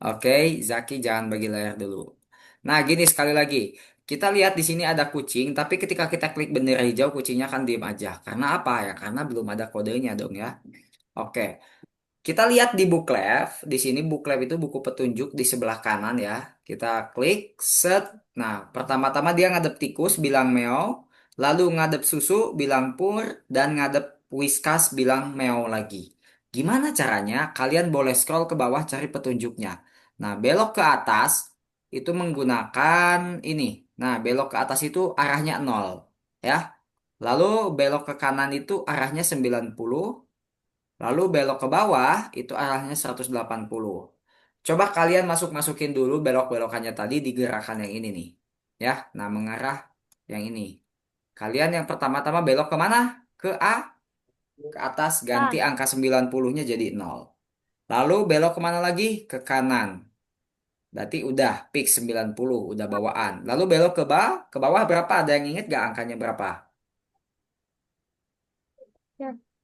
A: Oke, Zaki jangan bagi layar dulu. Nah, gini sekali lagi. Kita lihat di sini ada kucing, tapi ketika kita klik bendera hijau, kucingnya kan diem aja. Karena apa ya? Karena belum ada kodenya dong ya. Oke. Kita lihat di buklev, di sini buklev itu buku petunjuk di sebelah kanan ya. Kita klik, set. Nah, pertama-tama dia ngadep tikus, bilang meow. Lalu ngadep susu, bilang pur. Dan ngadep whiskas, bilang meow lagi. Gimana caranya? Kalian boleh scroll ke bawah cari petunjuknya. Nah, belok ke atas itu menggunakan ini. Nah, belok ke atas itu arahnya 0. Ya. Lalu belok ke kanan itu arahnya 90. Lalu belok ke bawah itu arahnya 180. Coba kalian masuk-masukin dulu belok-belokannya tadi di gerakan yang ini nih. Ya, nah mengarah yang ini. Kalian yang pertama-tama belok ke mana? Ke A, ke atas ganti
B: Kak.
A: angka 90-nya jadi 0. Lalu belok kemana lagi? Ke kanan. Berarti udah fix 90, udah bawaan. Lalu belok ke bawah berapa? Ada yang inget gak angkanya berapa?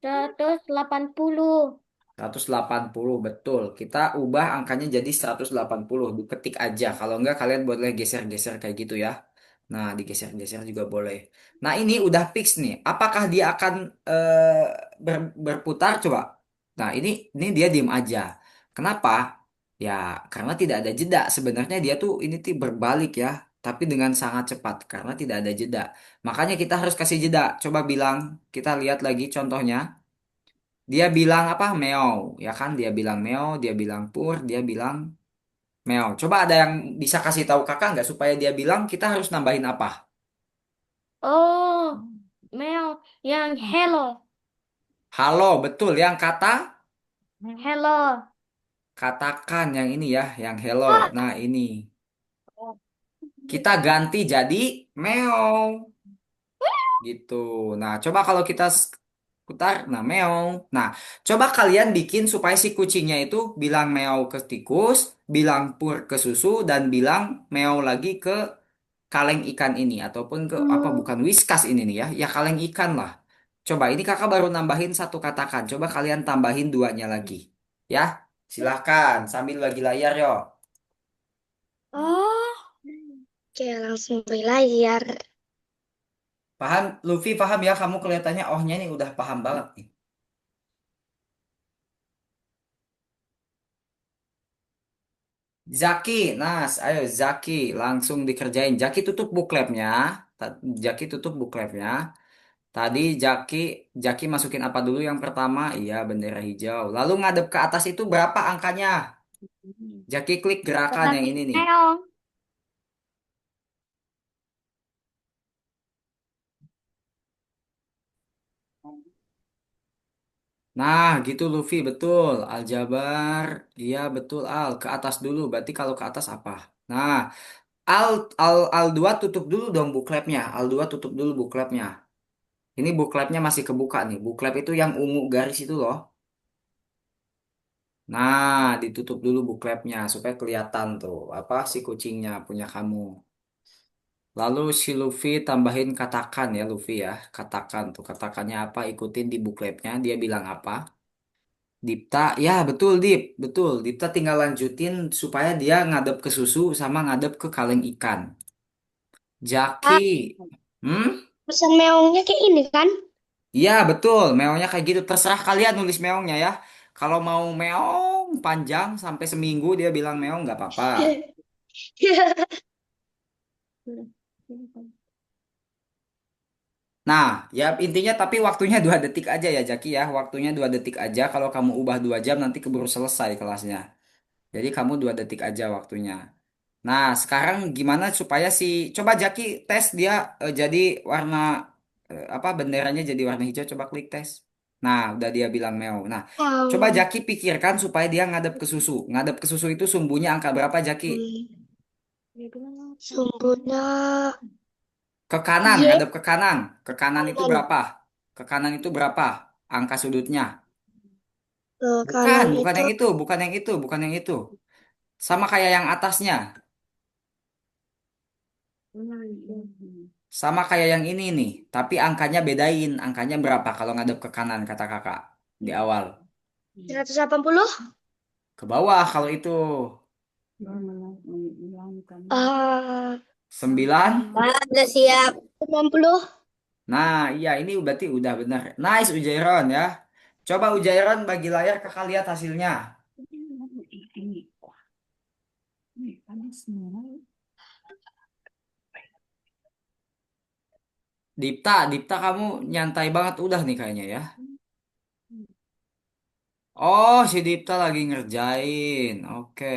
B: 180.
A: 180 betul. Kita ubah angkanya jadi 180. Diketik aja. Kalau enggak kalian boleh geser-geser kayak gitu ya. Nah, digeser-geser juga boleh. Nah, ini udah fix nih. Apakah dia akan berputar coba? Nah, ini dia diem aja. Kenapa? Ya, karena tidak ada jeda. Sebenarnya dia tuh ini tuh berbalik ya, tapi dengan sangat cepat karena tidak ada jeda. Makanya kita harus kasih jeda. Coba bilang, kita lihat lagi contohnya. Dia bilang apa? Meow, ya kan? Dia bilang meow, dia bilang pur, dia bilang meow. Coba ada yang bisa kasih tahu kakak nggak supaya dia bilang kita harus nambahin apa?
B: Oh, Mel yang hello.
A: Halo, betul. Yang
B: Hello.
A: katakan yang ini ya, yang hello.
B: Kak.
A: Nah ini kita ganti jadi meow gitu. Nah coba kalau kita putar, nah meow. Nah coba kalian bikin supaya si kucingnya itu bilang meow ke tikus, bilang pur ke susu, dan bilang meow lagi ke kaleng ikan ini ataupun ke apa bukan whiskas ini nih ya ya kaleng ikan lah. Coba ini kakak baru nambahin satu katakan, coba kalian tambahin duanya lagi ya, silahkan sambil bagi layar yo.
B: Oh, oke langsung belajar.
A: Paham Luffy, paham ya kamu kelihatannya ohnya ini udah paham banget nih. Zaki, Nas, ayo Zaki, langsung dikerjain. Zaki tutup bookletnya. Zaki tutup bookletnya. Tadi Jaki masukin apa dulu yang pertama? Iya, bendera hijau. Lalu ngadep ke atas itu berapa angkanya? Jaki klik gerakan yang ini nih.
B: Meong.
A: Nah, gitu Luffy, betul. Aljabar, iya betul Al. Ke atas dulu, berarti kalau ke atas apa? Nah, Al 2 tutup dulu dong buklepnya. Al 2 tutup dulu buklepnya. Ini buklepnya masih kebuka nih. Buklep itu yang ungu garis itu loh. Nah, ditutup dulu buklepnya supaya kelihatan tuh apa si kucingnya punya kamu. Lalu si Luffy tambahin katakan ya Luffy ya. Katakan tuh katakannya apa ikutin di bukletnya dia bilang apa. Dipta ya betul Dip betul. Dipta tinggal lanjutin supaya dia ngadep ke susu sama ngadep ke kaleng ikan.
B: Ah,
A: Jaki. Hmm?
B: pesan meongnya kayak ini kan?
A: Iya betul, meongnya kayak gitu. Terserah kalian nulis meongnya ya. Kalau mau meong panjang sampai seminggu dia bilang meong nggak apa-apa. Nah, ya intinya tapi waktunya 2 detik aja ya Jaki ya. Waktunya 2 detik aja. Kalau kamu ubah 2 jam nanti keburu selesai kelasnya. Jadi kamu 2 detik aja waktunya. Nah, sekarang gimana supaya si coba Jaki tes dia jadi warna apa benderanya jadi warna hijau. Coba klik tes. Nah, udah dia bilang meo. Nah, coba
B: Um,
A: Jaki pikirkan supaya dia ngadep ke susu. Ngadep ke susu itu sumbunya angka berapa Jaki?
B: sumbunya
A: Ke kanan,
B: Y
A: ngadep ke kanan. Ke kanan itu
B: kanan.
A: berapa? Ke kanan itu berapa? Angka sudutnya. Bukan,
B: Kanan
A: bukan
B: itu
A: yang itu, bukan yang itu, bukan yang itu. Sama kayak yang atasnya. Sama kayak yang ini nih. Tapi angkanya bedain. Angkanya berapa kalau ngadep ke kanan, kata kakak. Di awal.
B: 180.
A: Ke bawah kalau itu.
B: Ah,
A: 9.
B: udah siap. 90.
A: Nah, iya ini berarti udah benar. Nice Ujairon ya. Coba Ujairon bagi layar kakak lihat hasilnya. Dipta kamu nyantai banget udah nih kayaknya ya. Oh, si Dipta lagi ngerjain. Oke.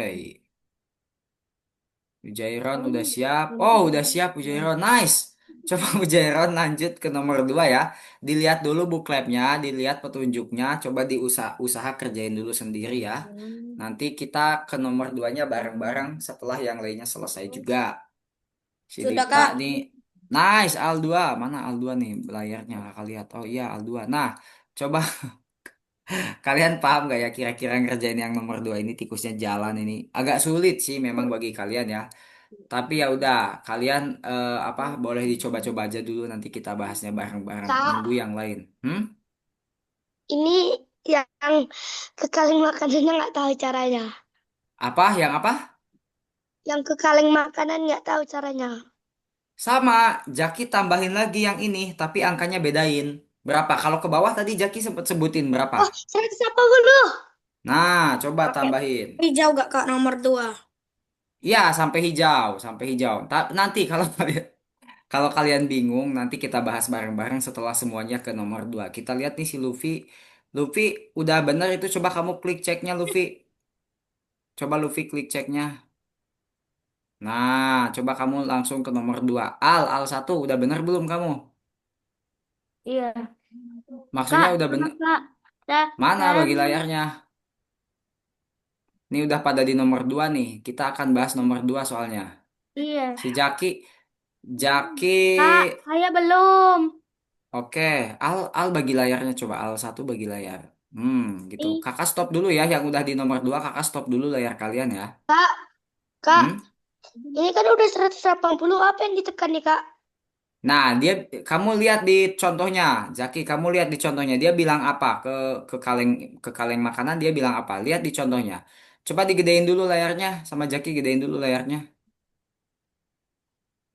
A: Ujairon udah siap. Oh, udah siap Ujairon. Nice. Coba Ujairon lanjut ke nomor 2 ya. Dilihat dulu bookletnya, dilihat petunjuknya. Coba usaha kerjain dulu sendiri ya. Nanti kita ke nomor 2-nya bareng-bareng setelah yang lainnya selesai juga. Si
B: Sudah,
A: Dipta
B: Kak.
A: nih. Nice, Al 2. Mana Al 2 nih layarnya kakak lihat. Oh iya Al 2. Nah, coba kalian paham gak ya kira-kira ngerjain yang nomor 2 ini tikusnya jalan ini. Agak sulit sih memang bagi kalian ya. Tapi ya udah, kalian apa boleh dicoba-coba aja dulu nanti kita bahasnya bareng-bareng. Nunggu
B: Kak,
A: yang lain. Hmm?
B: ini yang ke kaleng makanannya nggak tahu caranya.
A: Apa? Yang apa?
B: Yang ke kaleng makanan nggak tahu caranya.
A: Sama, Jaki tambahin lagi yang ini, tapi angkanya bedain. Berapa? Kalau ke bawah tadi Jaki sempat sebutin berapa?
B: Oh, 180.
A: Nah, coba
B: Pakai
A: tambahin.
B: hijau gak, Kak, nomor 2?
A: Ya, sampai hijau, sampai hijau. Nanti kalau kalian bingung, nanti kita bahas bareng-bareng setelah semuanya ke nomor 2. Kita lihat nih si Luffy. Luffy udah bener itu coba kamu klik ceknya Luffy. Coba Luffy klik ceknya. Nah, coba kamu langsung ke nomor 2. Al 1 udah bener belum kamu?
B: Iya.
A: Maksudnya
B: Kak,
A: udah bener.
B: maaf, Kak.
A: Mana
B: Saya
A: bagi
B: belum.
A: layarnya? Ini udah pada di nomor 2 nih. Kita akan bahas nomor 2 soalnya.
B: Iya.
A: Si Jaki,
B: Kak, saya belum.
A: oke. Al bagi layarnya coba. Al 1 bagi layar. Gitu.
B: Ih,
A: Kakak stop dulu ya. Yang udah di nomor 2 kakak stop dulu layar kalian ya.
B: Kak, Kak,
A: Hmm?
B: ini kan udah 180. Apa yang ditekan nih, Kak?
A: Nah, kamu lihat di contohnya, Zaki, kamu lihat di contohnya, dia bilang apa ke kaleng ke kaleng makanan, dia bilang apa? Lihat di contohnya. Coba digedein dulu layarnya, sama Zaki gedein dulu layarnya.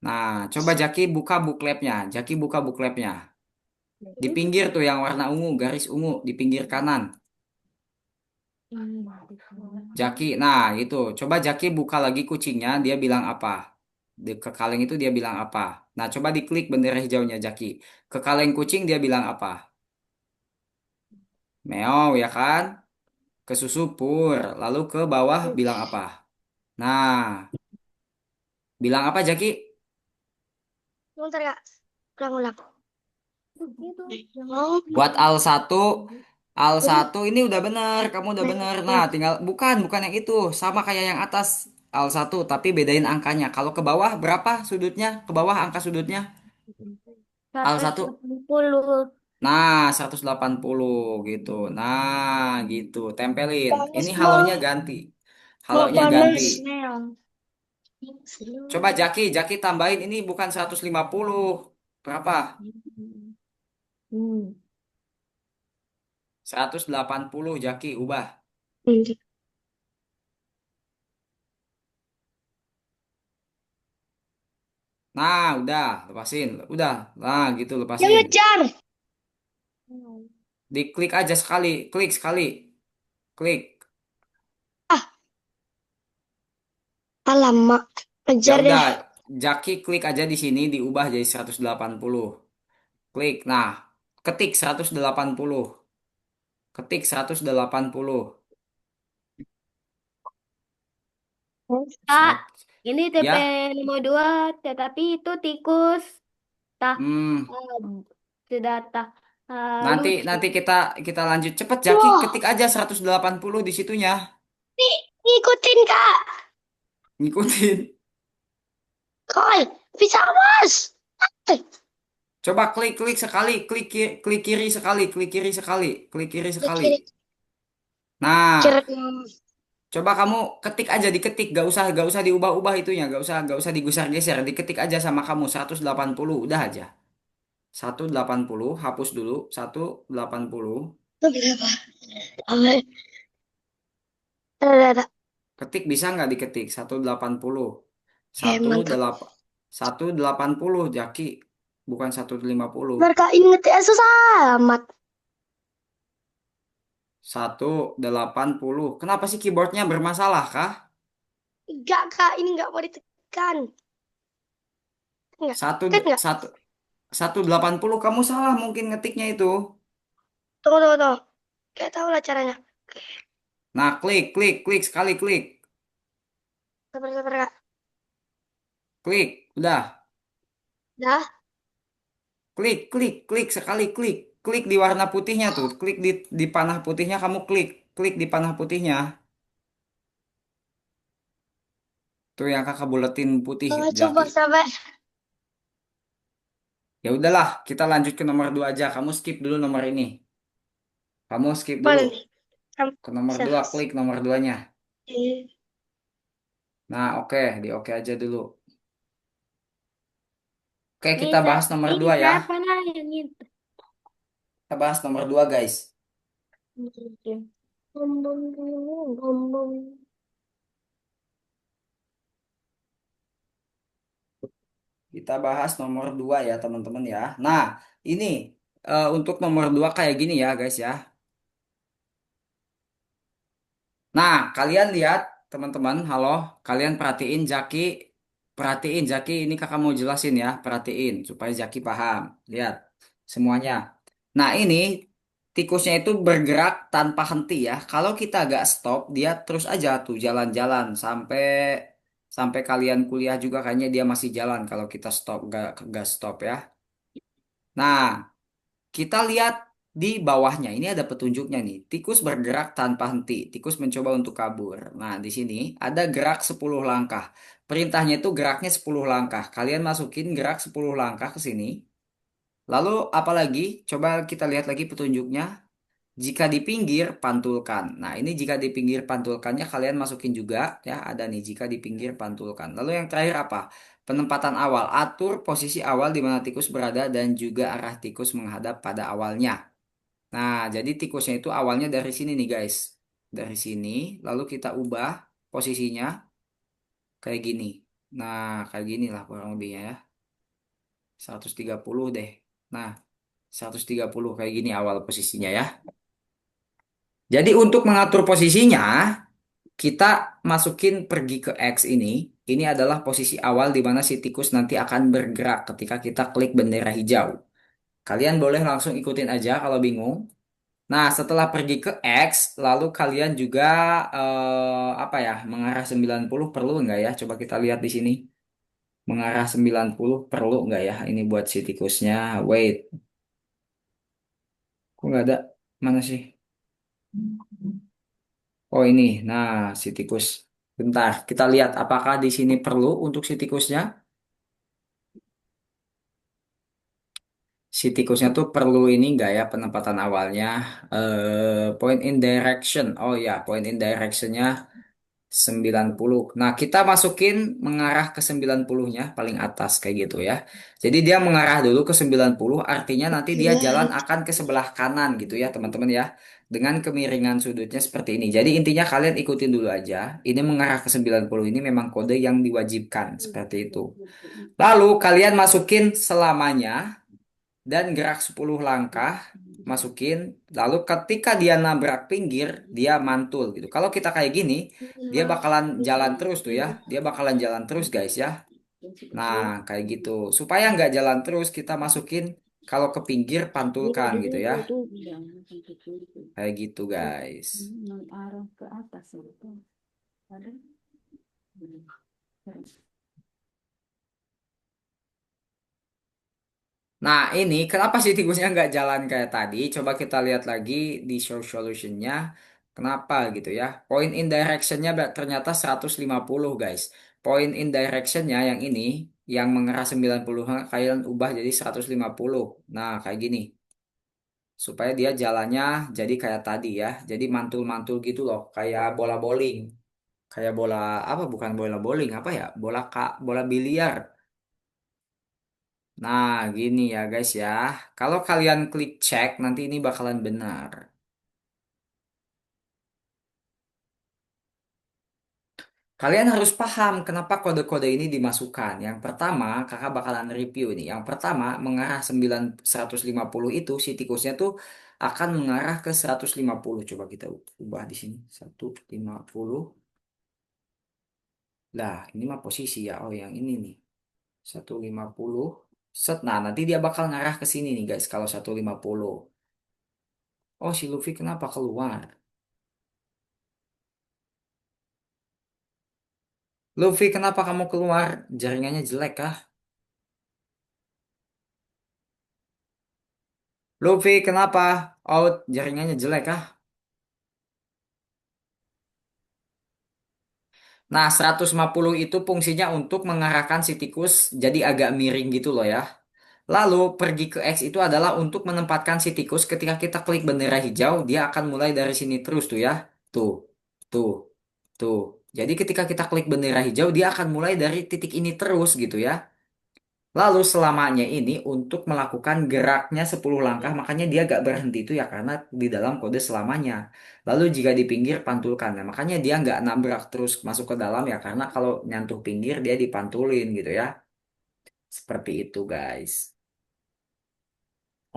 A: Nah, coba Zaki buka bookletnya, Zaki buka bookletnya. Di pinggir tuh yang warna ungu, garis ungu di pinggir kanan. Jaki, nah itu. Coba Jaki buka lagi kucingnya, dia bilang apa? Ke kaleng itu dia bilang apa? Nah, coba diklik bendera hijaunya Jaki. Ke kaleng kucing dia bilang apa? Meow ya kan? Ke susu pur. Lalu ke bawah bilang apa? Nah, bilang apa Jaki?
B: Bentar kak, ulang-ulang. Oh,
A: Buat al satu ini udah bener, kamu udah bener. Nah, tinggal bukan yang itu, sama kayak yang atas al satu, tapi bedain angkanya. Kalau ke bawah berapa sudutnya? Ke bawah angka sudutnya al
B: seratus
A: satu.
B: delapan puluh.
A: Nah, 180 gitu. Nah, gitu. Tempelin.
B: Panas
A: Ini
B: mau,
A: halonya ganti.
B: mau
A: Halonya ganti.
B: panas.
A: Coba Jaki tambahin ini bukan 150. Berapa?
B: Hmm.
A: 180 Jaki, ubah. Nah, udah, lepasin. Udah. Nah, gitu
B: Yang
A: lepasin.
B: ngejar.
A: Diklik aja sekali, klik sekali, klik.
B: Ah, alamak.
A: Ya
B: Ngejar
A: udah,
B: deh.
A: Jaki klik aja di sini diubah jadi 180. Klik. Nah, ketik 180. Ketik 180.
B: Kak,
A: Serat,
B: ini TP
A: ya.
B: dua, tetapi itu tikus. Tah,
A: Hmm,
B: sudah tah
A: nanti
B: lucu.
A: nanti kita kita lanjut cepet Jaki
B: Wah,
A: ketik aja 180 di situnya.
B: nih, ngikutin kak.
A: Ngikutin.
B: Koi, bisa mas. Eh,
A: Coba klik klik sekali, klik kiri sekali, klik kiri sekali, klik kiri sekali.
B: kiri,
A: Nah,
B: kiri.
A: coba kamu ketik aja diketik, gak usah diubah-ubah itunya, gak usah digeser-geser, diketik aja sama kamu 180 udah aja. 180 hapus dulu 180.
B: Berapa? Ada, ada.
A: Ketik bisa nggak diketik 180.
B: Oke, mantap.
A: 180 Jaki, bukan 150.
B: Mereka ini ngetik susah amat.
A: 180. Kenapa sih keyboardnya bermasalah kah?
B: Enggak kak, ini enggak mau ditekan. Enggak,
A: Satu
B: kan enggak?
A: satu 180 kamu salah mungkin ngetiknya itu.
B: Tunggu, tunggu, tunggu. Kayak tahu lah caranya.
A: Nah, klik, klik, klik sekali klik.
B: Sabar, sabar kak.
A: Klik, udah.
B: Dah.
A: Klik, klik, klik sekali klik. Klik di warna putihnya tuh. Klik di panah putihnya kamu klik. Klik di panah putihnya. Tuh yang kakak buletin putih,
B: Coba
A: Jaki.
B: sampai.
A: Ya udahlah, kita lanjut ke nomor 2 aja. Kamu skip dulu nomor ini. Kamu skip dulu.
B: Mana nih?
A: Ke nomor 2
B: Sales.
A: klik nomor 2-nya.
B: Eh,
A: Nah, oke, di oke aja dulu. Oke,
B: Ini
A: kita
B: saya,
A: bahas nomor
B: ini
A: 2 ya.
B: siapa nah yang itu?
A: Kita bahas nomor 2 guys.
B: Ngomong dulu, ngomong.
A: Kita bahas nomor 2 ya, teman-teman ya. Nah, ini untuk nomor 2 kayak gini ya, guys ya. Nah, kalian lihat, teman-teman, halo, kalian perhatiin Jaki, ini kakak mau jelasin ya, perhatiin supaya Jaki paham. Lihat semuanya. Nah, ini tikusnya itu bergerak tanpa henti ya. Kalau kita agak stop, dia terus aja tuh jalan-jalan sampai sampai kalian kuliah juga kayaknya dia masih jalan kalau kita stop, gak stop ya. Nah, kita lihat di bawahnya, ini ada petunjuknya nih. Tikus bergerak tanpa henti. Tikus mencoba untuk kabur. Nah, di sini ada gerak 10 langkah. Perintahnya itu geraknya 10 langkah. Kalian masukin gerak 10 langkah ke sini. Lalu apalagi? Coba kita lihat lagi petunjuknya. Jika di pinggir, pantulkan. Nah, ini jika di pinggir pantulkannya kalian masukin juga ya. Ada nih jika di pinggir pantulkan. Lalu yang terakhir apa? Penempatan awal. Atur posisi awal di mana tikus berada dan juga arah tikus menghadap pada awalnya. Nah, jadi tikusnya itu awalnya dari sini nih guys. Dari sini, lalu kita ubah posisinya kayak gini. Nah, kayak gini lah kurang lebihnya ya. 130 deh. Nah, 130 kayak gini awal posisinya ya. Jadi untuk mengatur posisinya, kita masukin pergi ke X ini. Ini adalah posisi awal di mana si tikus nanti akan bergerak ketika kita klik bendera hijau. Kalian boleh langsung ikutin aja kalau bingung. Nah, setelah pergi ke X, lalu kalian juga apa ya, mengarah 90 perlu nggak ya? Coba kita lihat di sini. Mengarah 90 perlu nggak ya? Ini buat si tikusnya. Wait, kok nggak ada? Mana sih? Oh ini, nah si tikus. Bentar, kita lihat apakah di sini perlu untuk si tikusnya. Si tikusnya tuh perlu ini nggak ya penempatan awalnya? Point in direction. Oh ya, point in directionnya 90. Nah, kita masukin mengarah ke 90-nya paling atas kayak gitu ya. Jadi dia mengarah dulu ke 90, artinya nanti dia jalan
B: Iya.
A: akan ke sebelah kanan gitu ya, teman-teman ya. Dengan kemiringan sudutnya seperti ini. Jadi intinya kalian ikutin dulu aja. Ini mengarah ke 90 ini memang kode yang diwajibkan seperti itu. Lalu kalian masukin selamanya dan gerak 10 langkah, masukin. Lalu ketika dia nabrak pinggir, dia mantul gitu. Kalau kita kayak gini, dia bakalan jalan terus tuh ya. Dia bakalan jalan terus guys ya. Nah, kayak gitu. Supaya nggak jalan terus, kita masukin kalau ke pinggir pantulkan gitu ya. Kayak gitu guys. Nah, ini kenapa sih tikusnya nggak jalan kayak tadi? Coba kita lihat lagi di show solutionnya. Kenapa gitu ya? Point in directionnya ternyata 150 guys. Point in directionnya yang ini, yang mengarah 90, kalian ubah jadi 150. Nah, kayak gini. Supaya dia jalannya jadi kayak tadi ya. Jadi mantul-mantul gitu loh. Kayak bola bowling. Kayak bola, apa bukan bola bowling, apa ya? Bola biliar. Nah, gini ya guys ya. Kalau kalian klik cek, nanti ini bakalan benar. Kalian harus paham kenapa kode-kode ini dimasukkan. Yang pertama, kakak bakalan review ini. Yang pertama, mengarah 150 itu, si tikusnya tuh akan mengarah ke 150. Coba kita ubah di sini. 150. Lah, ini mah posisi ya. Oh, yang ini nih. 150. Set. Nah, nanti dia bakal ngarah ke sini nih guys, kalau 150. Oh, si Luffy kenapa keluar? Luffy, kenapa kamu keluar? Jaringannya jelek kah? Luffy, kenapa? Out, jaringannya jelek kah? Nah, 150 itu fungsinya untuk mengarahkan si tikus jadi agak miring gitu loh ya. Lalu, pergi ke X itu adalah untuk menempatkan si tikus ketika kita klik bendera hijau, dia akan mulai dari sini terus tuh ya. Tuh, tuh, tuh. Jadi ketika kita klik bendera hijau, dia akan mulai dari titik ini terus gitu ya. Lalu selamanya ini untuk melakukan geraknya 10 langkah, makanya dia gak berhenti itu ya karena di dalam kode selamanya. Lalu jika di pinggir pantulkan, nah, makanya dia nggak nabrak terus masuk ke dalam ya karena kalau nyantuh pinggir dia dipantulin gitu ya. Seperti itu guys.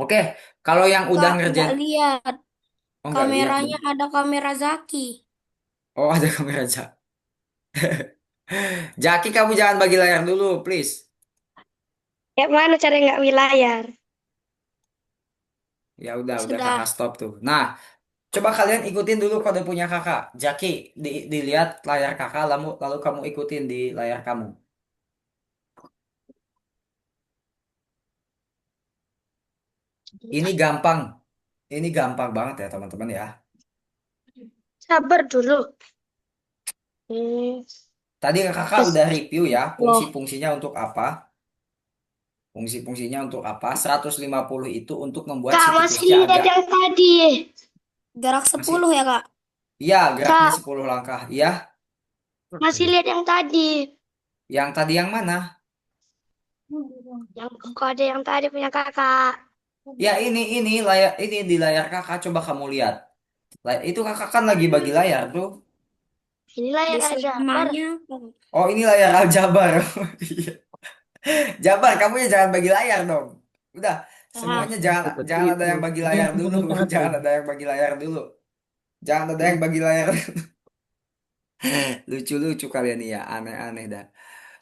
A: Oke, kalau yang udah
B: Kak, nggak
A: ngerjain,
B: lihat.
A: oh nggak lihat
B: Kameranya
A: bener.
B: ada kamera Zaki.
A: Oh ada kamera Jaki, kamu jangan bagi layar dulu, please.
B: Ya mana cara nggak wilayar?
A: Ya udah kakak
B: Sudah.
A: stop tuh. Nah, coba kalian ikutin dulu kode punya kakak. Jaki, dilihat layar kakak, lalu kamu ikutin di layar kamu. Ini gampang, ini gampang banget ya teman-teman ya.
B: Sabar dulu. Hmm.
A: Tadi kakak
B: Terus,
A: udah review ya,
B: loh,
A: fungsi-fungsinya untuk apa? Fungsi-fungsinya untuk apa? 150 itu untuk membuat
B: Kak
A: si
B: masih
A: tikusnya
B: lihat
A: agak
B: yang tadi. Gerak
A: masih,
B: 10 ya, Kak?
A: iya geraknya
B: Kak,
A: 10 langkah. Iya,
B: masih lihat yang tadi.
A: yang tadi yang mana?
B: Yang kode yang tadi punya kakak.
A: Ya ini layar ini di layar kakak coba kamu lihat. Itu kakak kan lagi bagi layar tuh.
B: Inilah yang ada. Selamanya.
A: Oh ini layar Aljabar. Iya. Jabar, kamu ya jangan bagi layar dong. Udah,
B: Ah,
A: semuanya jangan jangan ada yang bagi layar dulu. Jangan ada yang bagi layar dulu. Jangan ada yang bagi layar. Lucu-lucu kalian nih ya, aneh-aneh dah.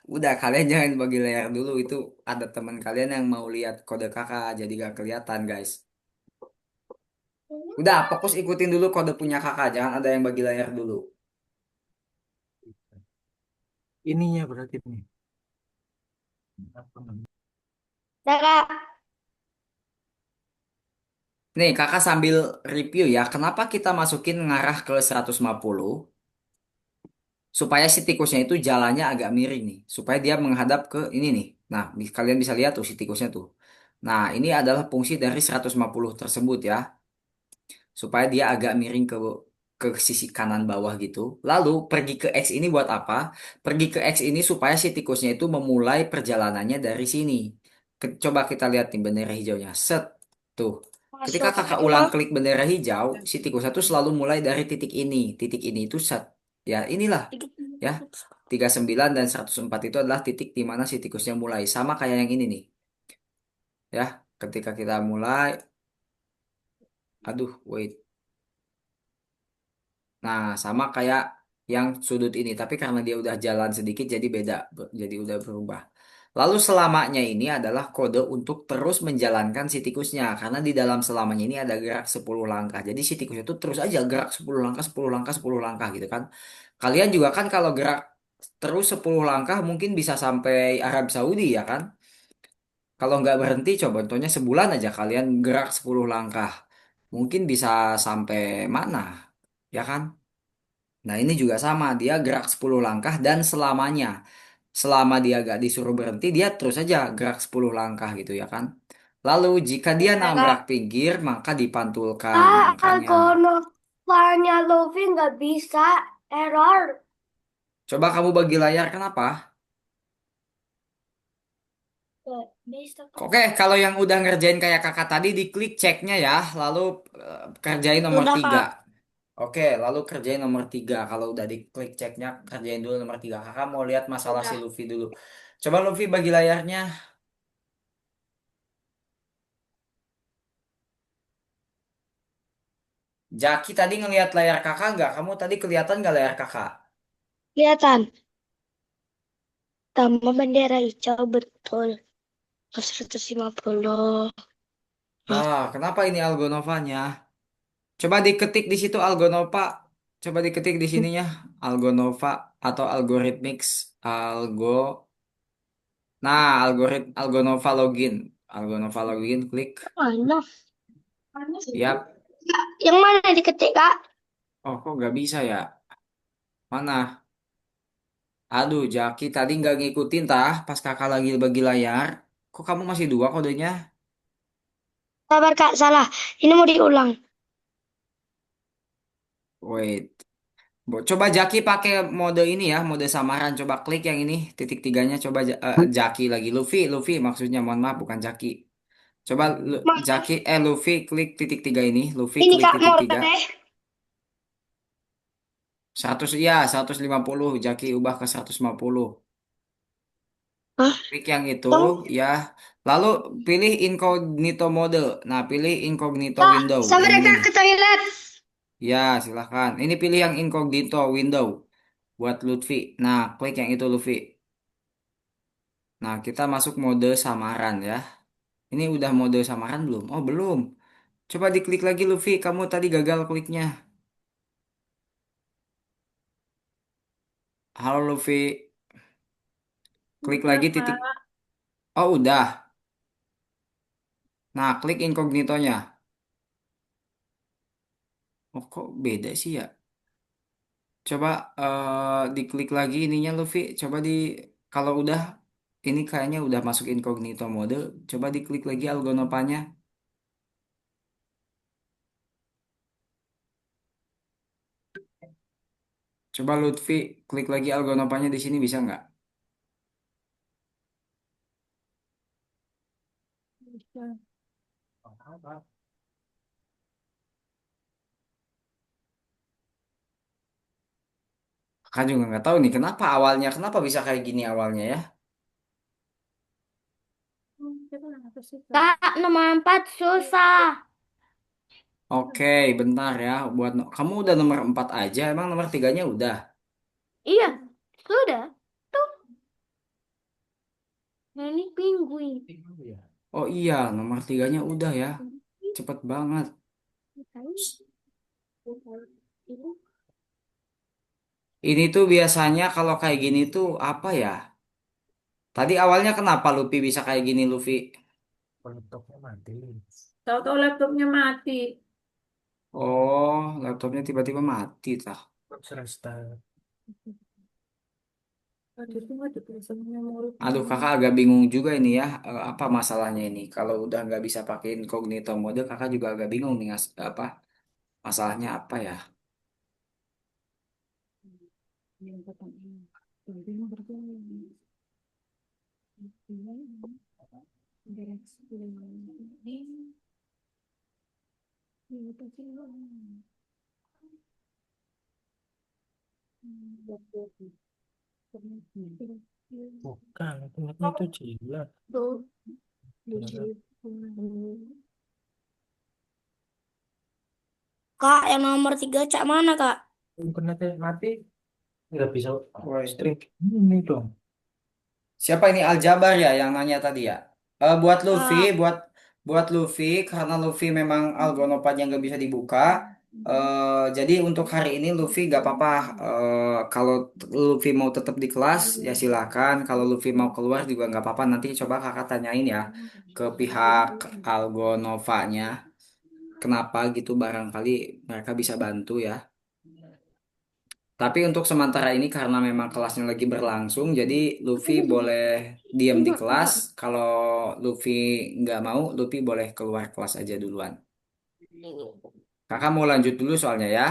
A: Udah kalian jangan bagi layar dulu, itu ada teman kalian yang mau lihat kode kakak jadi gak kelihatan guys. Udah fokus ikutin dulu kode punya kakak, jangan ada yang bagi layar dulu.
D: Ininya berarti nih.
B: Kakak,
A: Nih kakak sambil review ya, kenapa kita masukin ngarah ke 150 supaya si tikusnya itu jalannya agak miring nih, supaya dia menghadap ke ini nih. Nah, kalian bisa lihat tuh si tikusnya tuh. Nah, ini adalah fungsi dari 150 tersebut ya, supaya dia agak miring ke sisi kanan bawah gitu. Lalu pergi ke X ini buat apa? Pergi ke X ini supaya si tikusnya itu memulai perjalanannya dari sini. Coba kita lihat nih bendera hijaunya. Set. Tuh. Ketika
B: masuk
A: kakak ulang
B: rumah.
A: klik bendera hijau, si tikusnya tuh selalu mulai dari titik ini. Titik ini itu set. Ya, inilah ya. 39 dan 104 itu adalah titik di mana si tikusnya mulai. Sama kayak yang ini nih. Ya, ketika kita mulai, aduh, wait. Nah, sama kayak yang sudut ini, tapi karena dia udah jalan sedikit jadi beda, jadi udah berubah. Lalu selamanya ini adalah kode untuk terus menjalankan si tikusnya, karena di dalam selamanya ini ada gerak 10 langkah. Jadi si tikusnya itu terus aja gerak 10 langkah, 10 langkah, 10 langkah gitu kan. Kalian juga kan kalau gerak terus 10 langkah mungkin bisa sampai Arab Saudi ya kan? Kalau nggak berhenti, coba contohnya sebulan aja kalian gerak 10 langkah. Mungkin bisa sampai mana, ya kan? Nah, ini juga sama, dia gerak 10 langkah dan selamanya. Selama dia gak disuruh berhenti, dia terus aja gerak 10 langkah gitu ya kan. Lalu jika dia nabrak
B: Kakak,
A: pinggir, maka dipantulkan. Makanya,
B: Algonovanya Lovi nggak bisa error.
A: coba kamu bagi layar, kenapa?
B: Nggak bisa
A: Oke,
B: kakak.
A: kalau yang udah ngerjain kayak kakak tadi, diklik ceknya ya, lalu kerjain nomor
C: Udah,
A: 3.
C: Kak.
A: Oke, lalu kerjain nomor 3. Kalau udah diklik ceknya, kerjain dulu nomor 3. Kakak mau lihat masalah si
C: Udah.
A: Luffy dulu. Coba Luffy bagi layarnya. Jaki tadi ngelihat layar kakak nggak? Kamu tadi kelihatan nggak layar kakak?
B: Kelihatan. Tambah bendera hijau betul. 150.
A: Ah, kenapa ini Algonovanya? Coba diketik di situ Algonova. Coba diketik di sininya Algonova atau Algorithmics Algo. Nah, Algonova login. Algonova login, klik.
C: Mana?
A: Yap.
B: Yang mana diketik, Kak?
A: Oh, kok nggak bisa ya? Mana? Aduh, Jaki tadi nggak ngikutin tah pas kakak lagi bagi layar. Kok kamu masih dua kodenya?
B: Sabar, Kak, salah. Ini mau diulang.
A: Wait. Coba Jaki pakai mode ini ya, mode samaran. Coba klik yang ini, titik tiganya. Coba Jaki lagi. Luffy maksudnya. Mohon maaf, bukan Jaki. Coba
B: Maaf.
A: Jaki, Luffy klik titik tiga ini. Luffy
B: Ini,
A: klik
B: Kak,
A: titik tiga.
B: Moreh.
A: 100 ya, 150. Jaki ubah ke 150.
B: Hah?
A: Klik yang itu
B: Tunggu.
A: ya. Lalu pilih incognito mode. Nah, pilih incognito
B: Kak,
A: window
B: sabar
A: yang
B: ya,
A: ini
B: Kak,
A: nih.
B: ke toilet.
A: Ya, silahkan. Ini pilih yang incognito window buat Lutfi. Nah, klik yang itu Lutfi. Nah, kita masuk mode samaran ya. Ini udah mode samaran belum? Oh, belum. Coba diklik lagi Luffy. Kamu tadi gagal kliknya. Halo Luffy. Klik
C: Udah,
A: lagi titik.
C: Kak.
A: Oh, udah. Nah, klik incognitonya. Oh, kok beda sih ya? Coba diklik lagi ininya Luffy. Coba di kalau udah ini kayaknya udah masuk incognito mode. Coba diklik lagi algonopanya. Coba Lutfi klik lagi algonopanya di sini bisa nggak?
C: Bisa.
A: Kan juga nggak tahu nih kenapa awalnya, kenapa bisa kayak gini awalnya ya.
C: Kita nggak ke situ.
B: Kak, nomor 4 susah.
A: Oke, bentar ya. Kamu udah nomor 4 aja, emang nomor tiganya udah.
B: Iya, sudah. Tuh, ini penguin.
D: Ya.
A: Oh iya, nomor tiganya udah ya. Cepet banget. Ini tuh biasanya kalau kayak gini tuh apa ya? Tadi awalnya kenapa Luffy bisa kayak gini, Luffy?
D: Laptopnya mati. Tahu-tahu laptopnya mati.
A: Oh, laptopnya tiba-tiba mati tah.
D: Terus restart. Tadi tuh ada tulisan memori
A: Aduh,
D: penuh.
A: kakak agak bingung juga ini ya. Apa masalahnya ini? Kalau udah nggak bisa pakai incognito mode, kakak juga agak bingung nih apa masalahnya apa ya?
D: Yang pertama ini. Ini berapa? Bukan, ternyata itu jilat.
B: Tuh.
D: Ternyata
B: Kak, yang nomor 3 cak mana, Kak?
D: internetnya mati, nggak bisa stream. Ini dong.
A: Siapa ini Aljabar ya yang nanya tadi ya? Buat Luffy,
B: Ah,
A: buat Luffy karena Luffy memang Algonopanya nggak bisa dibuka. Jadi untuk hari ini Luffy nggak apa-apa. Kalau Luffy mau tetap di kelas ya silakan. Kalau Luffy mau keluar juga nggak apa-apa. Nanti coba kakak tanyain ya ke pihak Algonovanya. Kenapa gitu barangkali mereka bisa bantu ya. Tapi untuk sementara ini karena memang kelasnya lagi berlangsung, jadi Luffy boleh diam di kelas. Kalau Luffy nggak mau, Luffy boleh keluar kelas aja duluan. Kakak mau lanjut dulu soalnya ya.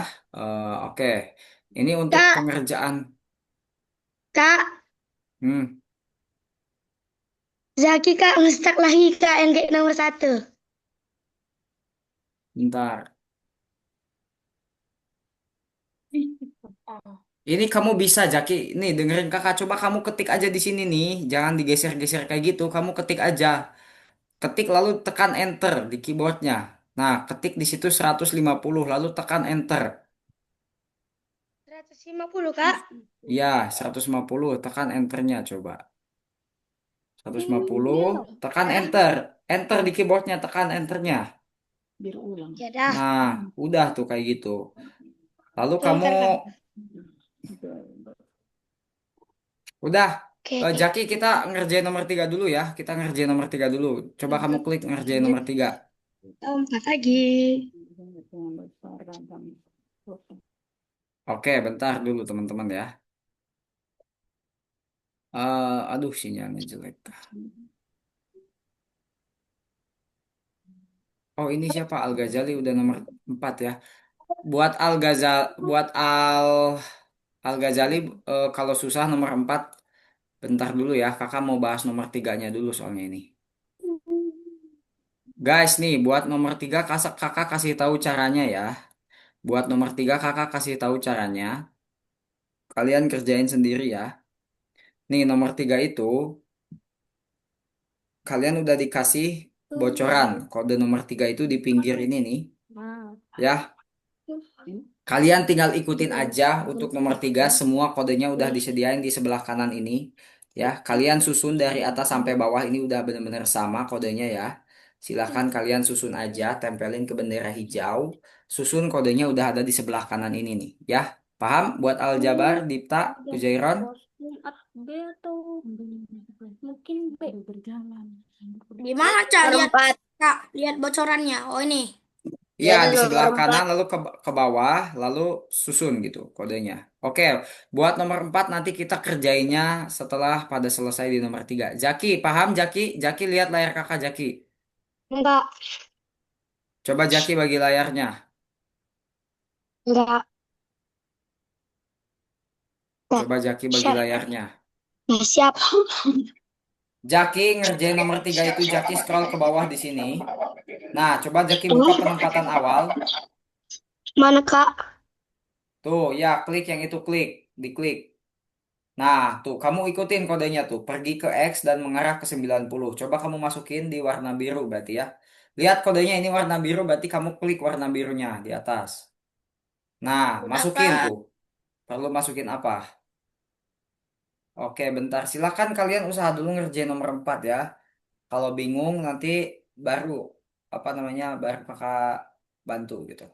A: Oke, ini untuk
B: Kak,
A: pengerjaan.
B: Kak,
A: Hmm,
B: Zaki Kak ngestak lagi Kak yang kayak nomor 1.
A: bentar. Ini kamu bisa, Jaki. Nih, dengerin kakak. Coba kamu ketik aja di sini nih. Jangan digeser-geser kayak gitu. Kamu ketik aja. Ketik lalu tekan enter di keyboardnya. Nah, ketik di situ 150 lalu tekan enter.
B: 150 Kak.
A: Ya, 150 tekan enternya coba. 150 tekan enter. Enter di keyboardnya, tekan enternya.
B: Ya dah.
A: Nah, udah tuh kayak gitu. Lalu
B: Oke,
A: kamu
B: ntar Kak.
A: udah.
B: Oke.
A: Jaki, kita ngerjain nomor 3 dulu ya. Kita ngerjain nomor 3 dulu. Coba kamu klik ngerjain
B: Lanjut
A: nomor 3.
B: empat lagi.
A: Oke, bentar dulu teman-teman ya. Aduh, sinyalnya jelek. Oh, ini siapa? Al Ghazali udah nomor 4 ya. Buat Al Ghazali, buat Al Ghazali, kalau susah nomor 4, bentar dulu ya. Kakak mau bahas nomor tiganya dulu soalnya ini. Guys, nih buat nomor 3 kakak kasih tahu caranya ya. Buat nomor 3 kakak kasih tahu caranya. Kalian kerjain sendiri ya. Nih nomor 3 itu kalian udah dikasih bocoran. Kode nomor 3 itu di pinggir ini nih. Ya, kalian tinggal ikutin aja untuk nomor 3. Semua kodenya udah disediain di sebelah kanan ini. Ya, kalian susun dari atas sampai bawah ini udah bener-bener sama kodenya ya. Silahkan kalian susun aja, tempelin ke bendera hijau. Susun kodenya udah ada di sebelah kanan ini nih. Ya, paham? Buat Aljabar, Dipta, Ujairon?
B: B atau mungkin B. Gimana Cak lihat Kak, lihat bocorannya? Oh ini.
A: Iya,
B: Ya ada
A: di
B: nomor
A: sebelah kanan
B: 4.
A: lalu ke bawah, lalu susun gitu kodenya. Oke, buat nomor 4 nanti kita kerjainnya setelah pada selesai di nomor 3. Jaki, paham Jaki? Jaki lihat layar kakak Jaki.
B: Enggak,
A: Coba Jaki bagi layarnya.
B: enggak. Nah,
A: Coba Jaki bagi
B: siap.
A: layarnya.
B: Nah, siap.
A: Jaki ngerjain nomor 3 itu Jaki scroll ke bawah di sini. Nah, coba Jaki buka
B: Ini
A: penempatan awal.
B: mana Kak?
A: Tuh, ya klik yang itu klik, diklik. Nah, tuh kamu ikutin kodenya tuh, pergi ke X dan mengarah ke 90. Coba kamu masukin di warna biru berarti ya. Lihat kodenya ini warna biru, berarti kamu klik warna birunya di atas. Nah,
B: Udah
A: masukin
B: Kak.
A: tuh. Perlu masukin apa? Oke, bentar. Silakan kalian usaha dulu ngerjain nomor 4 ya. Kalau bingung nanti baru apa namanya? Baru kakak bantu gitu.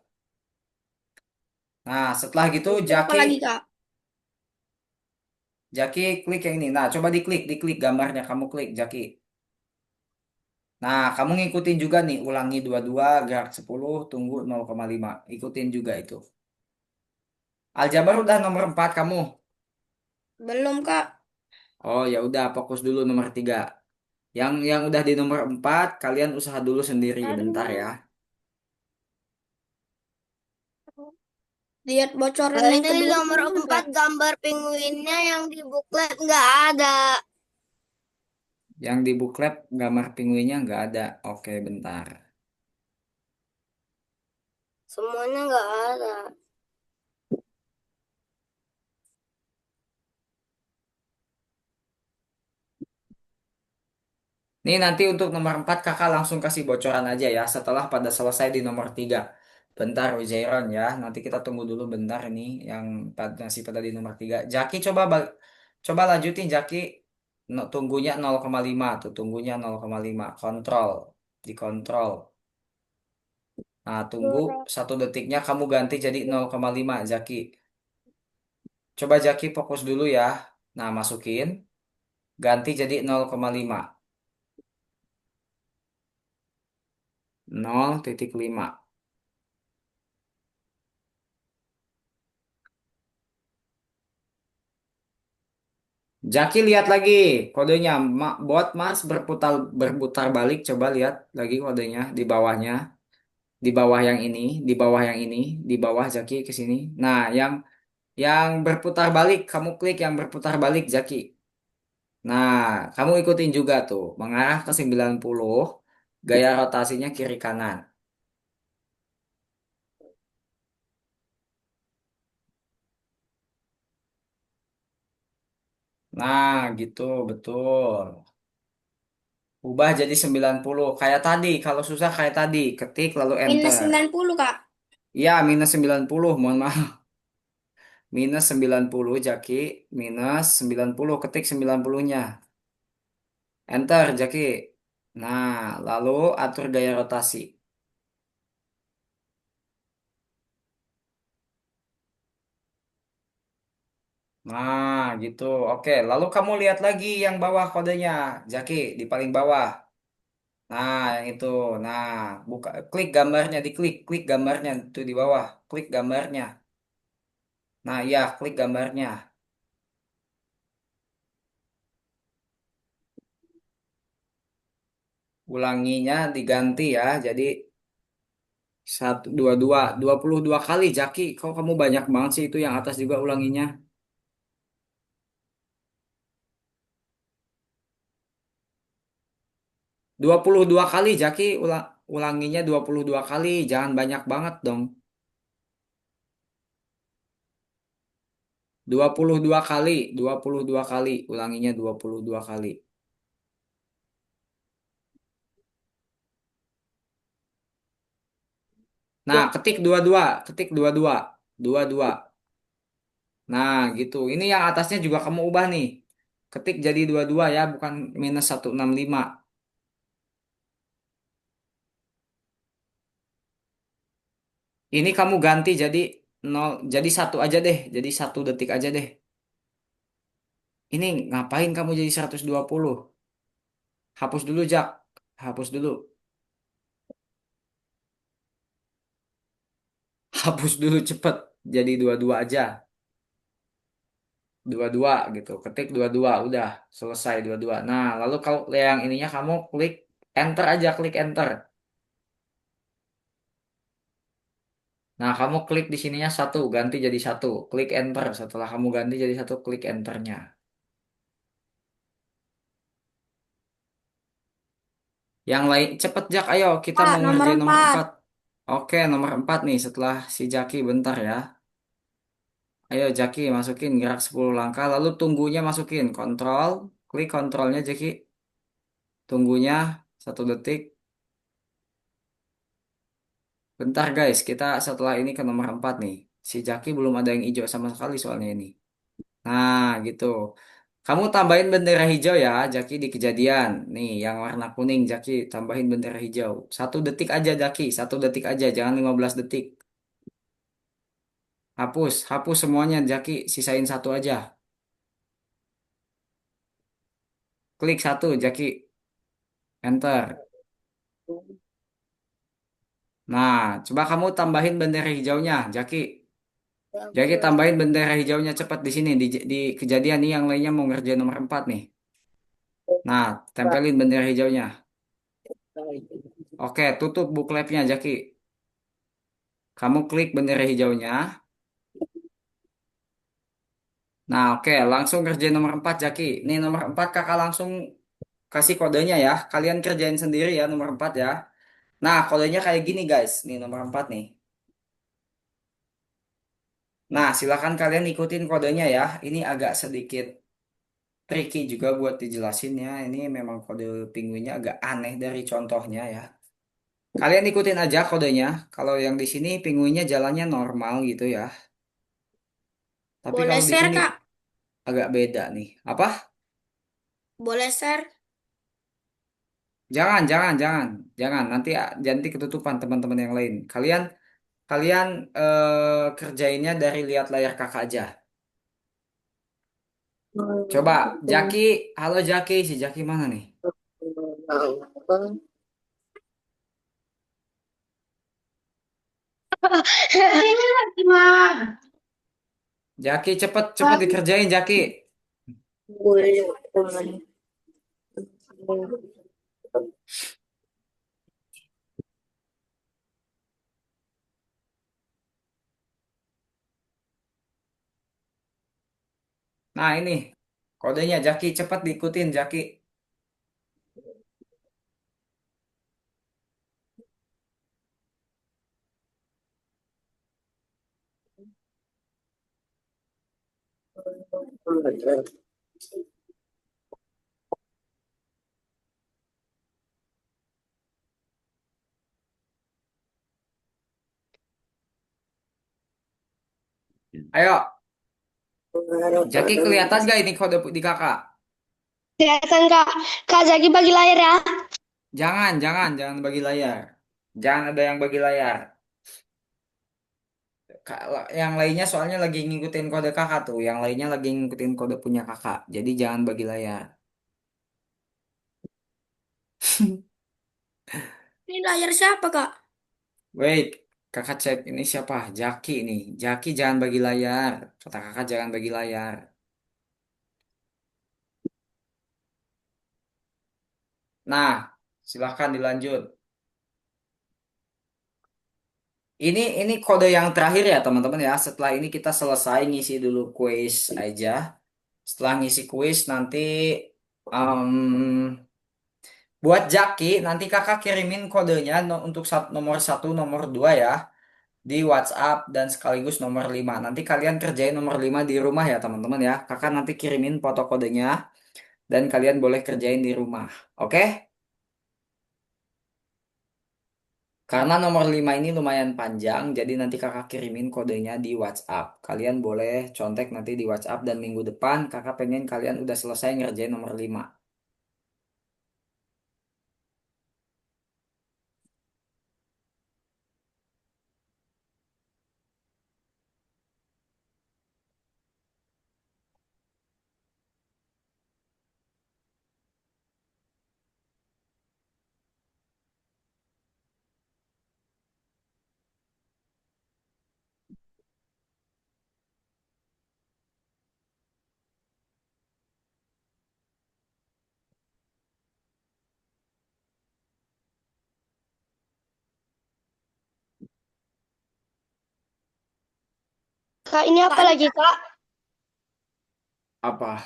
A: Nah, setelah gitu
B: Itu apa
A: Jaki
B: lagi Kak?
A: Jaki klik yang ini. Nah, coba diklik gambarnya kamu klik Jaki. Nah, kamu ngikutin juga nih, ulangi 22 gerak 10 tunggu 0,5. Ikutin juga itu. Aljabar udah nomor 4 kamu.
B: Belum Kak.
A: Oh, ya udah fokus dulu nomor 3. Yang udah di nomor 4 kalian usaha dulu sendiri bentar ya.
B: Aduh. Lihat bocoran yang
C: Ini
B: kedua
C: nomor
B: mana,
C: 4
B: Kak?
C: gambar penguinnya yang di buklet nggak ada.
A: Yang di buklet gambar pinguinnya nggak ada. Oke, bentar.
C: Semuanya nggak ada.
A: Nih nanti untuk nomor 4 kakak langsung kasih bocoran aja ya setelah pada selesai di nomor 3. Bentar Wijairon ya, nanti kita tunggu dulu bentar ini yang masih pada di nomor 3. Jaki coba lanjutin Jaki. No, tunggunya 0,5 tuh, tunggunya 0,5. Kontrol, dikontrol. Nah, tunggu 1 detiknya kamu ganti jadi 0,5 Jaki. Coba Jaki fokus dulu ya. Nah, masukin, ganti jadi 0,5. 0,5. Jaki lihat lagi kodenya. Bot Mars berputar berputar balik. Coba lihat lagi kodenya di bawahnya. Di bawah yang ini, di bawah yang ini, di bawah Jaki ke sini. Nah, yang berputar balik, kamu klik yang berputar balik Jaki. Nah, kamu ikutin juga tuh, mengarah ke 90, gaya rotasinya kiri kanan. Nah, gitu, betul. Ubah jadi 90 kayak tadi. Kalau susah kayak tadi, ketik lalu
B: Minus
A: enter.
B: 90 Kak.
A: Ya, minus 90, mohon maaf. Minus 90 Jaki. Minus 90, ketik 90-nya. Enter Jaki. Nah, lalu atur gaya rotasi. Nah, gitu. Oke, lalu kamu lihat lagi yang bawah kodenya. Jaki, di paling bawah. Nah, yang itu. Nah, buka, klik gambarnya, klik gambarnya itu di bawah. Klik gambarnya. Nah, iya, klik gambarnya. Ulanginya diganti ya. Jadi 22 kali Jaki. Kok kamu banyak banget sih itu yang atas juga ulanginya. 22 kali Jaki ulanginya 22 kali. Jangan banyak banget dong. 22 kali, 22 kali. Ulanginya 22 kali. Nah, ketik 22, 22. Nah, gitu. Ini yang atasnya juga kamu ubah nih. Ketik jadi 22 ya, bukan minus 165. Ini kamu ganti jadi 0, jadi 1 aja deh. Jadi 1 detik aja deh. Ini ngapain kamu jadi 120? Hapus dulu, Jak. Hapus dulu. Hapus dulu cepet. Jadi 22 aja. 22 gitu. Ketik 22, udah selesai 22. Nah, lalu kalau yang ininya kamu klik enter aja, klik enter. Nah, kamu klik di sininya 1, ganti jadi 1. Klik enter. Setelah kamu ganti jadi 1, klik enternya. Yang lain cepet Jak, ayo kita
B: Kak,
A: mau
B: nomor
A: ngerjain nomor
B: 4.
A: 4. Oke, nomor 4 nih setelah si Jaki bentar ya. Ayo Jaki masukin gerak 10 langkah lalu tunggunya masukin. Kontrol, klik kontrolnya Jaki. Tunggunya 1 detik. Bentar guys, kita setelah ini ke nomor 4 nih. Si Jaki belum ada yang hijau sama sekali soalnya ini. Nah, gitu. Kamu tambahin bendera hijau ya, Jaki di kejadian. Nih, yang warna kuning, Jaki tambahin bendera hijau. 1 detik aja, Jaki. 1 detik aja, jangan 15 detik. Hapus, hapus semuanya, Jaki. Sisain 1 aja. Klik 1, Jaki. Enter. Nah, coba kamu tambahin bendera hijaunya, Jaki. Jaki tambahin bendera hijaunya cepat di sini, di kejadian nih yang lainnya mau ngerjain nomor 4 nih. Nah, tempelin bendera hijaunya. Oke, tutup bookletnya, Jaki. Kamu klik bendera hijaunya. Nah, oke, langsung kerjain nomor 4 Jaki. Nih, nomor 4 kakak langsung kasih kodenya ya. Kalian kerjain sendiri ya, nomor 4 ya. Nah, kodenya kayak gini, guys. Nih, nomor 4 nih. Nah, silakan kalian ikutin kodenya ya. Ini agak sedikit tricky juga buat dijelasin ya. Ini memang kode penguinnya agak aneh dari contohnya ya. Kalian ikutin aja kodenya. Kalau yang di sini penguinnya jalannya normal gitu ya. Tapi
B: Boleh
A: kalau di
B: share,
A: sini
B: Kak?
A: agak beda nih. Apa?
B: Boleh share?
A: Jangan, jangan, jangan, jangan. Nanti ketutupan teman-teman yang lain. Kalian, kalian kerjainnya dari lihat layar kakak aja. Coba, Jaki, halo Jaki, si Jaki mana nih? Jaki, cepet, cepet dikerjain, Jaki. Nah ini, kodenya Jaki, cepet diikutin, Jaki. Ayo, Jaki kelihatan gak ini kode di kakak?
B: Kelihatan, Kak. Kak Zaki bagi layar ya.
A: Jangan, jangan, jangan bagi layar. Jangan ada yang bagi layar. Yang lainnya soalnya lagi ngikutin kode kakak tuh. Yang lainnya lagi ngikutin kode punya kakak. Jadi jangan bagi layar.
B: Ini layar siapa, Kak?
A: Wait, kakak cek ini siapa? Jaki nih. Jaki jangan bagi layar. Kata kakak jangan bagi layar. Nah, silahkan dilanjut. Ini kode yang terakhir ya teman-teman ya. Setelah ini kita selesai ngisi dulu kuis aja. Setelah ngisi kuis nanti buat Jaki nanti kakak kirimin kodenya untuk nomor 1, nomor 2 ya di WhatsApp dan sekaligus nomor 5. Nanti kalian kerjain nomor 5 di rumah ya teman-teman ya. Kakak nanti kirimin foto kodenya dan kalian boleh kerjain di rumah. Oke? Karena nomor 5 ini lumayan panjang, jadi nanti kakak kirimin kodenya di WhatsApp. Kalian boleh contek nanti di WhatsApp dan minggu depan kakak pengen kalian udah selesai ngerjain nomor 5.
B: Kak, ini apa lagi, Kak?
A: Apa?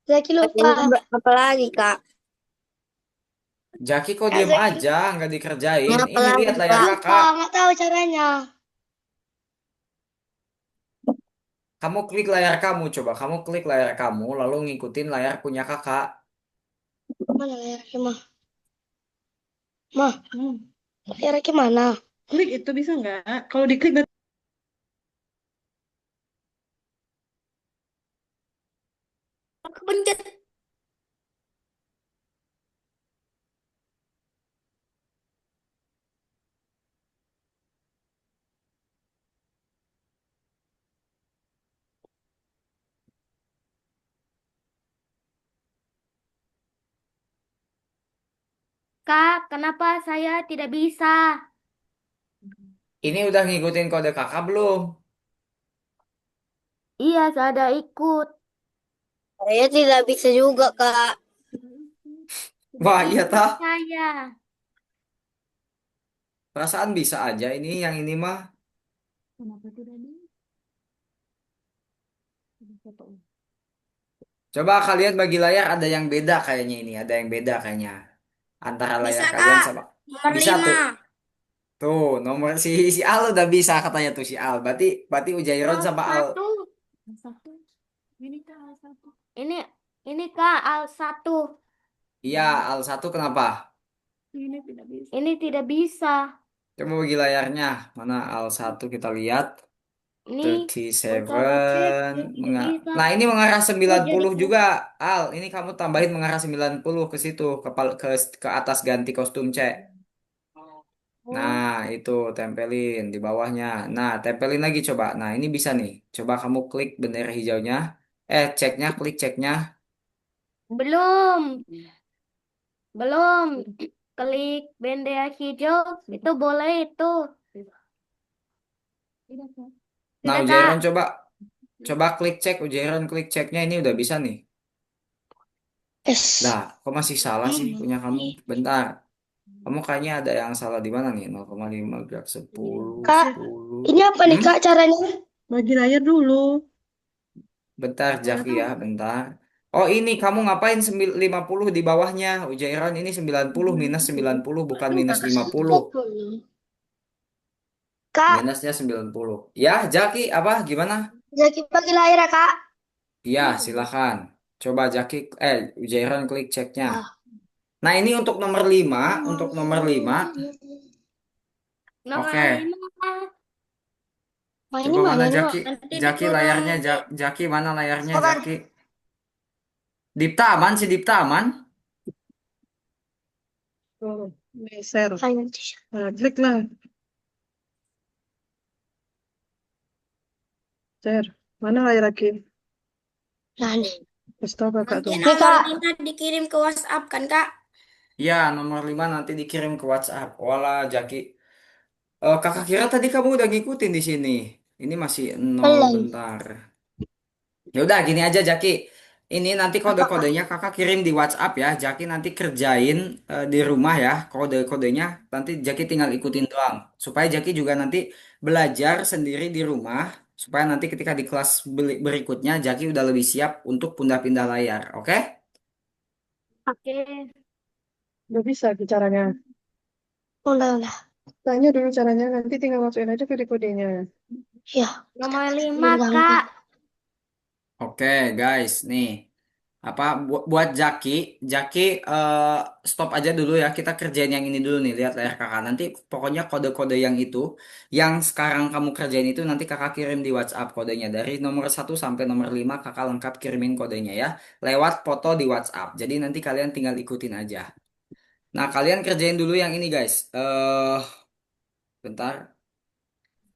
B: Zaki lupa. Apa lagi, Kak?
A: Jaki kok
B: Kak
A: diem
B: Zaki.
A: aja, nggak
B: Ini
A: dikerjain.
B: apa
A: Ini
B: lagi,
A: lihat layar
B: Kak? Lupa,
A: kakak.
B: nggak tahu caranya.
A: Kamu klik layar kamu, coba. Kamu klik layar kamu, lalu ngikutin layar punya kakak.
B: Mana layarnya, mah? Mah, layarnya mana?
E: Klik itu bisa nggak? Kalau diklik berarti
B: Kepencet. Kak, kenapa saya tidak bisa?
A: Ini udah ngikutin kode kakak belum?
B: Iya, saya ada ikut. Saya tidak bisa juga, Kak.
A: Wah, iya
B: Ikut
A: tah.
B: saya.
A: Perasaan bisa aja ini yang ini mah.
B: Kenapa tidak bisa?
A: Coba kalian bagi layar ada yang beda kayaknya ini, ada yang beda kayaknya. Antara layar
B: Bisa,
A: kalian
B: Kak.
A: sama
B: Nomor
A: bisa
B: 5.
A: tuh. Tuh, nomor si Al udah bisa katanya tuh si Al. Berarti berarti Ujairon
B: Al
A: sama Al.
B: satu. Al satu. Ini Kak, Al satu. Ini Kak, Al satu.
A: Iya, Al satu kenapa?
B: Ini tidak bisa. Ini tidak bisa.
A: Coba bagi layarnya. Mana Al satu kita lihat.
B: Ini saudara cek,
A: 37
B: dia tidak bisa.
A: Nah, ini mengarah
B: Oh, jadi
A: 90 juga. Al, ini kamu tambahin mengarah 90 ke situ, ke atas ganti kostum C.
B: oh,
A: Nah, itu tempelin di bawahnya. Nah, tempelin lagi coba. Nah, ini bisa nih. Coba kamu klik bendera hijaunya. Ceknya, klik ceknya.
B: belum. Belum. Klik bendera hijau. Itu boleh itu.
A: Nah,
B: Sudah, Kak.
A: Ujairon coba klik cek. Ujairon klik ceknya ini udah bisa nih. Lah, kok masih salah sih punya kamu? Bentar. Kamu kayaknya ada yang salah di mana nih? 0,5 gerak 10,
C: Kak,
A: 10.
C: ini apa nih
A: Hmm?
C: Kak caranya?
E: bagi layar dulu.
A: Bentar,
E: Mana
A: Jaki
E: tahu.
A: ya, bentar. Oh, ini kamu ngapain 50 di bawahnya? Ujairon ini 90 minus 90 bukan minus 50.
C: Kak,
A: Minusnya 90. Ya, Jaki apa? Gimana?
C: jadi bagi layar ya Kak.
A: Iya, silakan. Coba Jaki, Ujairon klik ceknya.
C: Ah.
A: Nah, ini untuk nomor 5.
B: Nomor
A: Oke.
B: 5.
C: Nah ini
A: Coba
C: mana
A: mana
C: nih Kak?
A: Jaki?
B: Nanti
A: Jaki
B: diturun.
A: layarnya, Jaki mana layarnya,
C: Sabar.
A: Jaki? Dipta aman sih, Dipta aman.
E: Oh, ini share.
C: Ayo.
E: Nah, klik lah. Share. Mana layar lagi?
C: Nah nih.
E: Kasih tahu kakak
B: Nanti
E: tuh.
C: Nih
B: nomor
C: Kak.
B: 5 dikirim ke WhatsApp kan, Kak?
A: Iya, nomor 5 nanti dikirim ke WhatsApp. Walah, Jaki. Kakak kira tadi kamu udah ngikutin di sini. Ini masih nol
C: Belum.
A: bentar. Ya udah gini aja Jaki. Ini nanti
C: Apa Kak?
A: kode-kodenya kakak kirim di WhatsApp ya. Jaki nanti kerjain di rumah ya. Kode-kodenya nanti Jaki tinggal ikutin doang. Supaya Jaki juga nanti belajar sendiri di rumah. Supaya nanti ketika di kelas berikutnya Jaki udah lebih siap untuk pindah-pindah layar. Oke?
B: Oke.
E: Udah bisa caranya.
C: Udah.
E: Tanya dulu caranya, nanti tinggal masukin aja kode-kodenya.
C: Ya.
B: Nomor 5,
C: Bilang
B: Kak.
A: Oke guys, nih. Apa buat Jaki, Jaki stop aja dulu ya, kita kerjain yang ini dulu nih, lihat layar kakak nanti pokoknya kode-kode yang itu yang sekarang kamu kerjain itu nanti kakak kirim di WhatsApp kodenya dari nomor 1 sampai nomor 5 kakak lengkap kirimin kodenya ya lewat foto di WhatsApp, jadi nanti kalian tinggal ikutin aja. Nah, kalian kerjain dulu yang ini guys, bentar.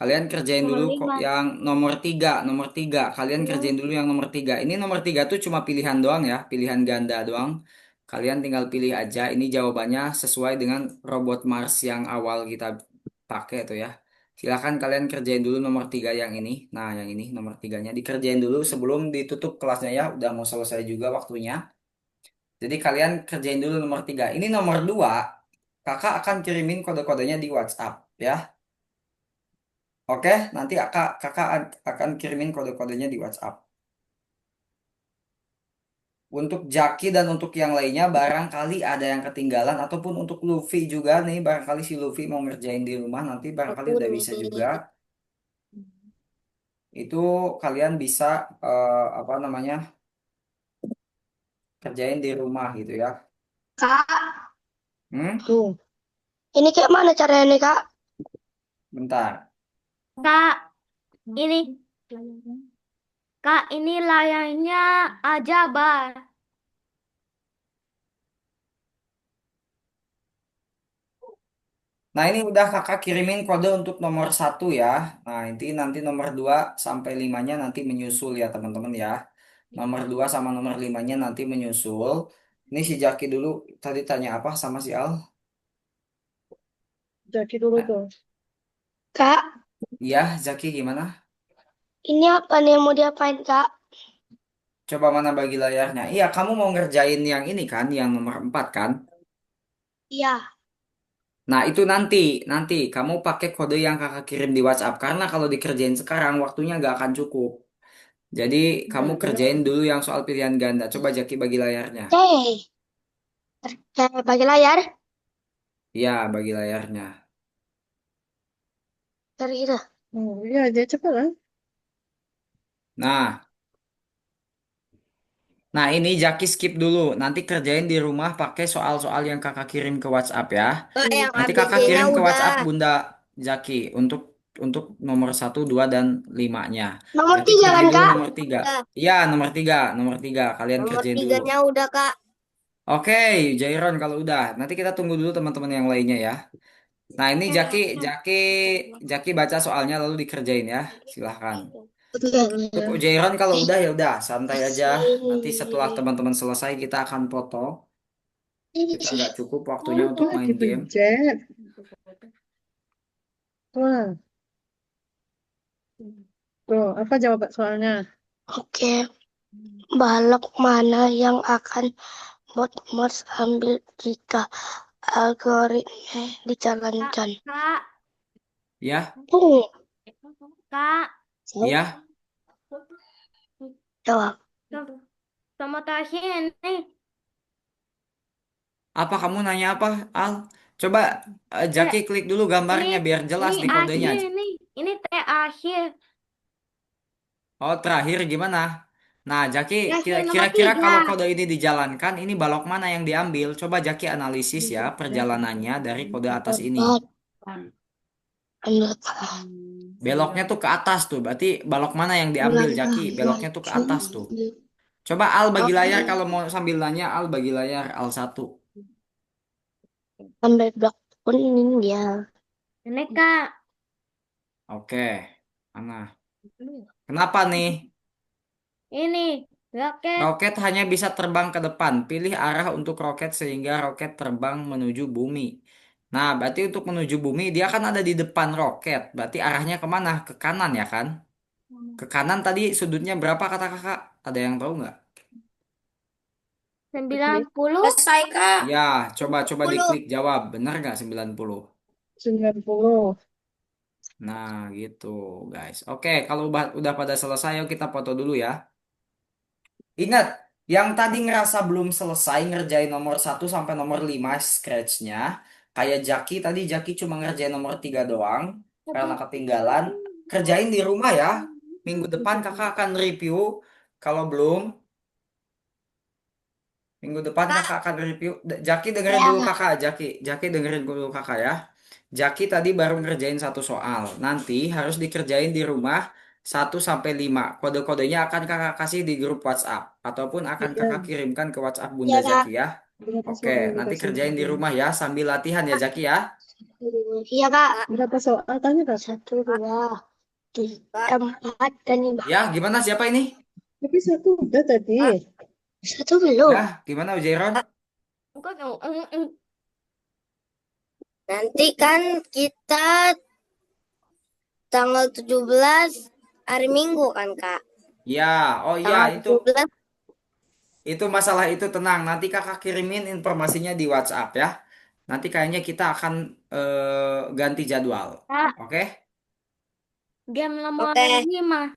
A: Kalian kerjain
B: Nomor
A: dulu kok
B: 5.
A: yang nomor tiga. Kalian kerjain dulu yang nomor 3. Ini nomor 3 tuh cuma pilihan doang ya, pilihan ganda doang. Kalian tinggal pilih aja. Ini jawabannya sesuai dengan robot Mars yang awal kita pakai tuh ya. Silakan kalian kerjain dulu nomor 3 yang ini. Nah, yang ini nomor 3-nya dikerjain dulu sebelum ditutup kelasnya ya. Udah mau selesai juga waktunya. Jadi kalian kerjain dulu nomor 3. Ini nomor 2. Kakak akan kirimin kode-kodenya di WhatsApp ya. Oke, nanti kakak akan kirimin kode-kodenya di WhatsApp. Untuk Jaki dan untuk yang lainnya barangkali ada yang ketinggalan ataupun untuk Luffy juga nih barangkali si Luffy mau ngerjain di rumah nanti barangkali
B: Aku
A: udah bisa juga. Itu kalian bisa apa namanya kerjain di rumah gitu ya.
C: Kak,
A: Hmm?
E: Tuh,
C: ini kayak mana caranya nih Kak?
A: Bentar.
B: Kak, ini. Kak, ini layarnya Aljabar.
A: Nah, ini udah kakak kirimin kode untuk nomor 1 ya. Nah, ini nanti nomor 2 sampai 5-nya nanti menyusul ya teman-teman ya. Nomor 2 sama nomor 5-nya nanti menyusul. Ini si Jaki dulu tadi tanya apa sama si Al?
E: Jaki dulu
A: Nah,
E: tuh.
C: Kak,
A: iya, Jaki gimana?
C: ini apa nih yang mau diapain, Kak?
A: Coba mana bagi layarnya. Iya, kamu mau ngerjain yang ini kan, yang nomor 4 kan?
C: Iya.
A: Nah, itu nanti kamu pakai kode yang kakak kirim di WhatsApp. Karena kalau dikerjain sekarang, waktunya nggak akan cukup. Jadi, kamu kerjain dulu yang soal pilihan ganda. Coba Jaki bagi layarnya.
C: Oke. Bagi layar.
A: Iya, bagi layarnya.
C: Dari itu.
E: Oh iya, dia cepat lah.
A: Nah, nah ini Jaki skip dulu. Nanti kerjain di rumah pakai soal-soal yang kakak kirim ke WhatsApp ya.
B: Kak, yang
A: Nanti kakak
B: ABC-nya
A: kirim ke
B: udah.
A: WhatsApp Bunda Jaki untuk nomor 1, 2, dan 5-nya.
C: Nomor
A: Jaki
C: 3
A: kerjain
C: kan,
A: dulu
C: Kak?
A: nomor 3.
B: Udah.
A: Iya, nomor tiga. Kalian
B: Nomor
A: kerjain dulu.
B: tiganya udah, Kak.
A: Oke, Jairon kalau udah. Nanti kita tunggu dulu teman-teman yang lainnya ya. Nah ini Jaki baca soalnya lalu dikerjain ya. Silahkan.
C: Oke.
A: Untuk Jairon kalau udah ya udah santai aja. Nanti setelah teman-teman selesai kita akan foto. Kita nggak cukup waktunya
E: Apa
A: untuk
E: lagi
A: main game.
E: pencet? Wah, tuh, apa jawab soalnya?
C: Oke. Balok mana yang akan Mars ambil jika algoritma dijalankan?
B: Kak,
A: Ya,
C: Oh,
B: Kak.
A: ya.
C: jawab.
B: Sama Tasya nih.
A: Apa kamu nanya apa, Al? Coba
B: Eh,
A: Jaki klik dulu
B: ini
A: gambarnya biar jelas
B: ini
A: di kodenya.
B: akhir nih. Ini teh akhir.
A: Oh, terakhir gimana? Nah, Jaki,
B: Akhir nomor
A: kira-kira
B: tiga.
A: kalau kode ini dijalankan, ini balok mana yang diambil? Coba Jaki analisis ya perjalanannya dari kode atas ini.
C: Empat. Ambil
A: Beloknya tuh ke atas tuh, berarti balok mana yang diambil,
C: bulan
A: Jaki? Beloknya tuh ke atas tuh. Coba Al bagi layar kalau mau sambil nanya, Al bagi layar, Al 1.
C: sampai blok kuning ya.
B: Ini Kak.
A: Oke, mana? Kenapa nih?
B: Ini roket.
A: Roket hanya bisa terbang ke depan. Pilih arah untuk roket sehingga roket terbang menuju bumi. Nah, berarti untuk menuju bumi dia kan ada di depan roket. Berarti arahnya kemana? Ke kanan ya kan? Ke kanan tadi sudutnya berapa kata kakak? Ada yang tahu nggak?
B: 90.
F: Selesai, Kak.
A: Ya, coba diklik jawab. Benar nggak 90?
E: 90.
A: Nah, gitu guys. Oke, kalau udah pada selesai, yuk kita foto dulu ya. Ingat, yang tadi ngerasa belum selesai ngerjain nomor 1 sampai nomor 5 scratch-nya. Kayak Jaki cuma ngerjain nomor 3 doang. Karena ketinggalan. Kerjain di rumah ya. Minggu depan kakak akan review. Kalau belum, minggu depan kakak akan review. Jaki dengerin dulu
C: Ya,
A: kakak. Jaki dengerin dulu kakak ya. Jaki tadi baru ngerjain 1 soal. Nanti harus dikerjain di rumah 1 sampai 5. Kode-kodenya akan kakak kasih di grup WhatsApp. Ataupun akan kakak
E: Iya,
A: kirimkan ke WhatsApp Bunda
C: ya Kak.
A: Jaki ya.
E: berapa
A: Oke,
E: soal yang
A: nanti
E: dikasih
A: kerjain di
E: tadi?
A: rumah ya sambil latihan ya Jaki ya.
C: Iya Kak.
E: Berapa soal tanya kak?
C: Satu, dua, tiga, empat, dan lima.
A: Ya, gimana siapa ini?
E: Tapi satu udah tadi.
C: Satu belum.
A: Ya, gimana Ujairon?
B: Bukan.
F: Nanti kan kita tanggal 17 hari Minggu kan, Kak?
A: Ya, oh iya
F: Tanggal
A: itu
F: 17.
A: masalah itu tenang. Nanti kakak kirimin informasinya di WhatsApp ya. Nanti kayaknya kita akan ganti jadwal.
B: Kak,
A: Oke?
B: game nomor
F: Oke.
B: 5.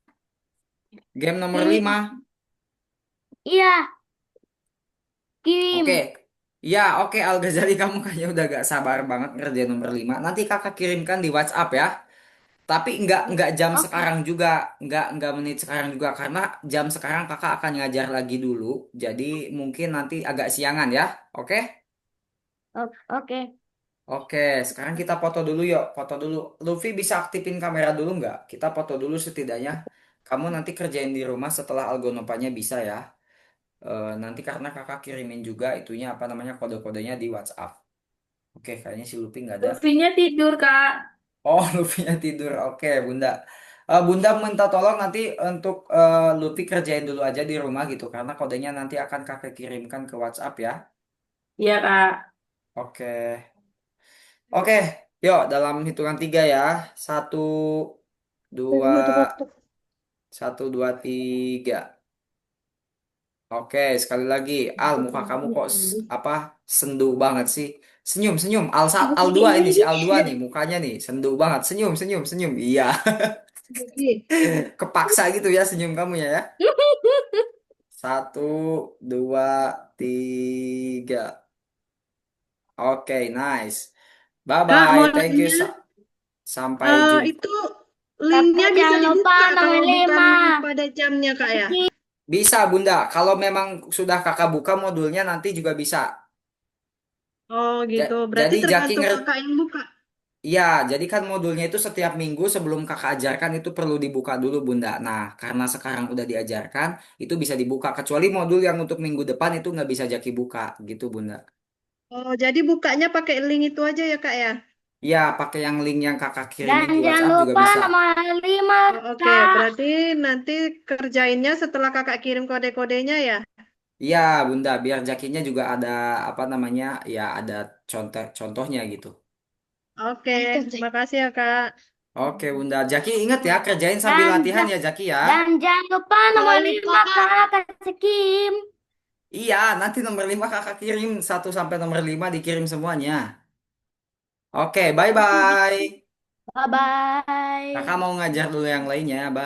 A: Game nomor
B: Kirim.
A: 5.
B: Iya,
A: Oke.
B: kirim.
A: Ya, oke Al Ghazali kamu kayaknya udah gak sabar banget ngerjain nomor 5. Nanti kakak kirimkan di WhatsApp ya. Tapi nggak jam
B: Oke.
A: sekarang juga, nggak menit sekarang juga karena jam sekarang kakak akan ngajar lagi dulu. Jadi mungkin nanti agak siangan ya. Oke?
B: Oke.
A: Oke, sekarang kita foto dulu yuk. Foto dulu. Luffy bisa aktifin kamera dulu nggak? Kita foto dulu setidaknya. Kamu nanti kerjain di rumah setelah Algonopanya bisa ya. Nanti karena kakak kirimin juga itunya apa namanya kode-kodenya di WhatsApp. Oke, kayaknya si Luffy nggak ada.
G: Luffy-nya tidur, Kak.
A: Oh, Luffy-nya tidur. Oke, Bunda. Bunda minta tolong nanti untuk Luffy kerjain dulu aja di rumah gitu. Karena kodenya nanti akan kakak kirimkan ke WhatsApp ya.
G: Iya, Kak.
A: Oke. Oke, yuk dalam hitungan tiga ya. Satu,
E: Belum ada
A: dua,
E: waktu.
A: satu, dua, tiga. Oke, sekali lagi. Al, muka kamu kok apa sendu banget sih? Senyum, senyum. Al dua ini si Al dua nih mukanya nih sendu banget. Senyum, senyum, senyum. Iya,
E: Jadi,
A: kepaksa gitu ya senyum kamu ya. Satu, dua, tiga. Oke, nice. Bye
E: Kak,
A: bye.
E: mau
A: Thank you.
E: nanya,
A: Sampai jumpa.
E: itu linknya
B: Kakak
E: bisa
B: jangan lupa
E: dibuka
B: nomor
E: kalau bukan
B: 5.
E: pada jamnya, Kak ya?
A: Bisa, Bunda. Kalau memang sudah kakak buka modulnya nanti juga bisa.
E: Oh gitu, berarti
A: Jadi Jaki
E: tergantung kakak yang buka.
A: ya, jadi kan modulnya itu setiap minggu sebelum kakak ajarkan itu perlu dibuka dulu, Bunda. Nah, karena sekarang udah diajarkan, itu bisa dibuka. Kecuali modul yang untuk minggu depan itu nggak bisa Jaki buka, gitu, Bunda.
E: Oh, jadi bukanya pakai link itu aja ya, Kak ya?
A: Ya, pakai yang link yang kakak kirimin
B: Dan
A: di
B: jangan
A: WhatsApp juga
B: lupa
A: bisa.
B: nomor 5,
E: Oh, oke,
B: Kak.
E: berarti nanti kerjainnya setelah kakak kirim kode-kodenya ya?
A: Iya, Bunda, biar Jakinya juga ada apa namanya? Ya, ada contohnya gitu.
E: Oke, terima kasih ya, Kak.
A: Oke, Bunda. Jaki ingat ya, kerjain sambil
B: Dan
A: latihan ya, Jaki ya.
B: dan jangan lupa nomor
C: Jangan lupa
B: 5,
C: Kak.
B: Kak. Kasih Kim.
A: Iya, nanti nomor 5 kakak kirim. Satu sampai nomor 5 dikirim semuanya. Oke, bye-bye.
B: Bye-bye.
A: Kakak mau ngajar dulu yang lainnya. Bye.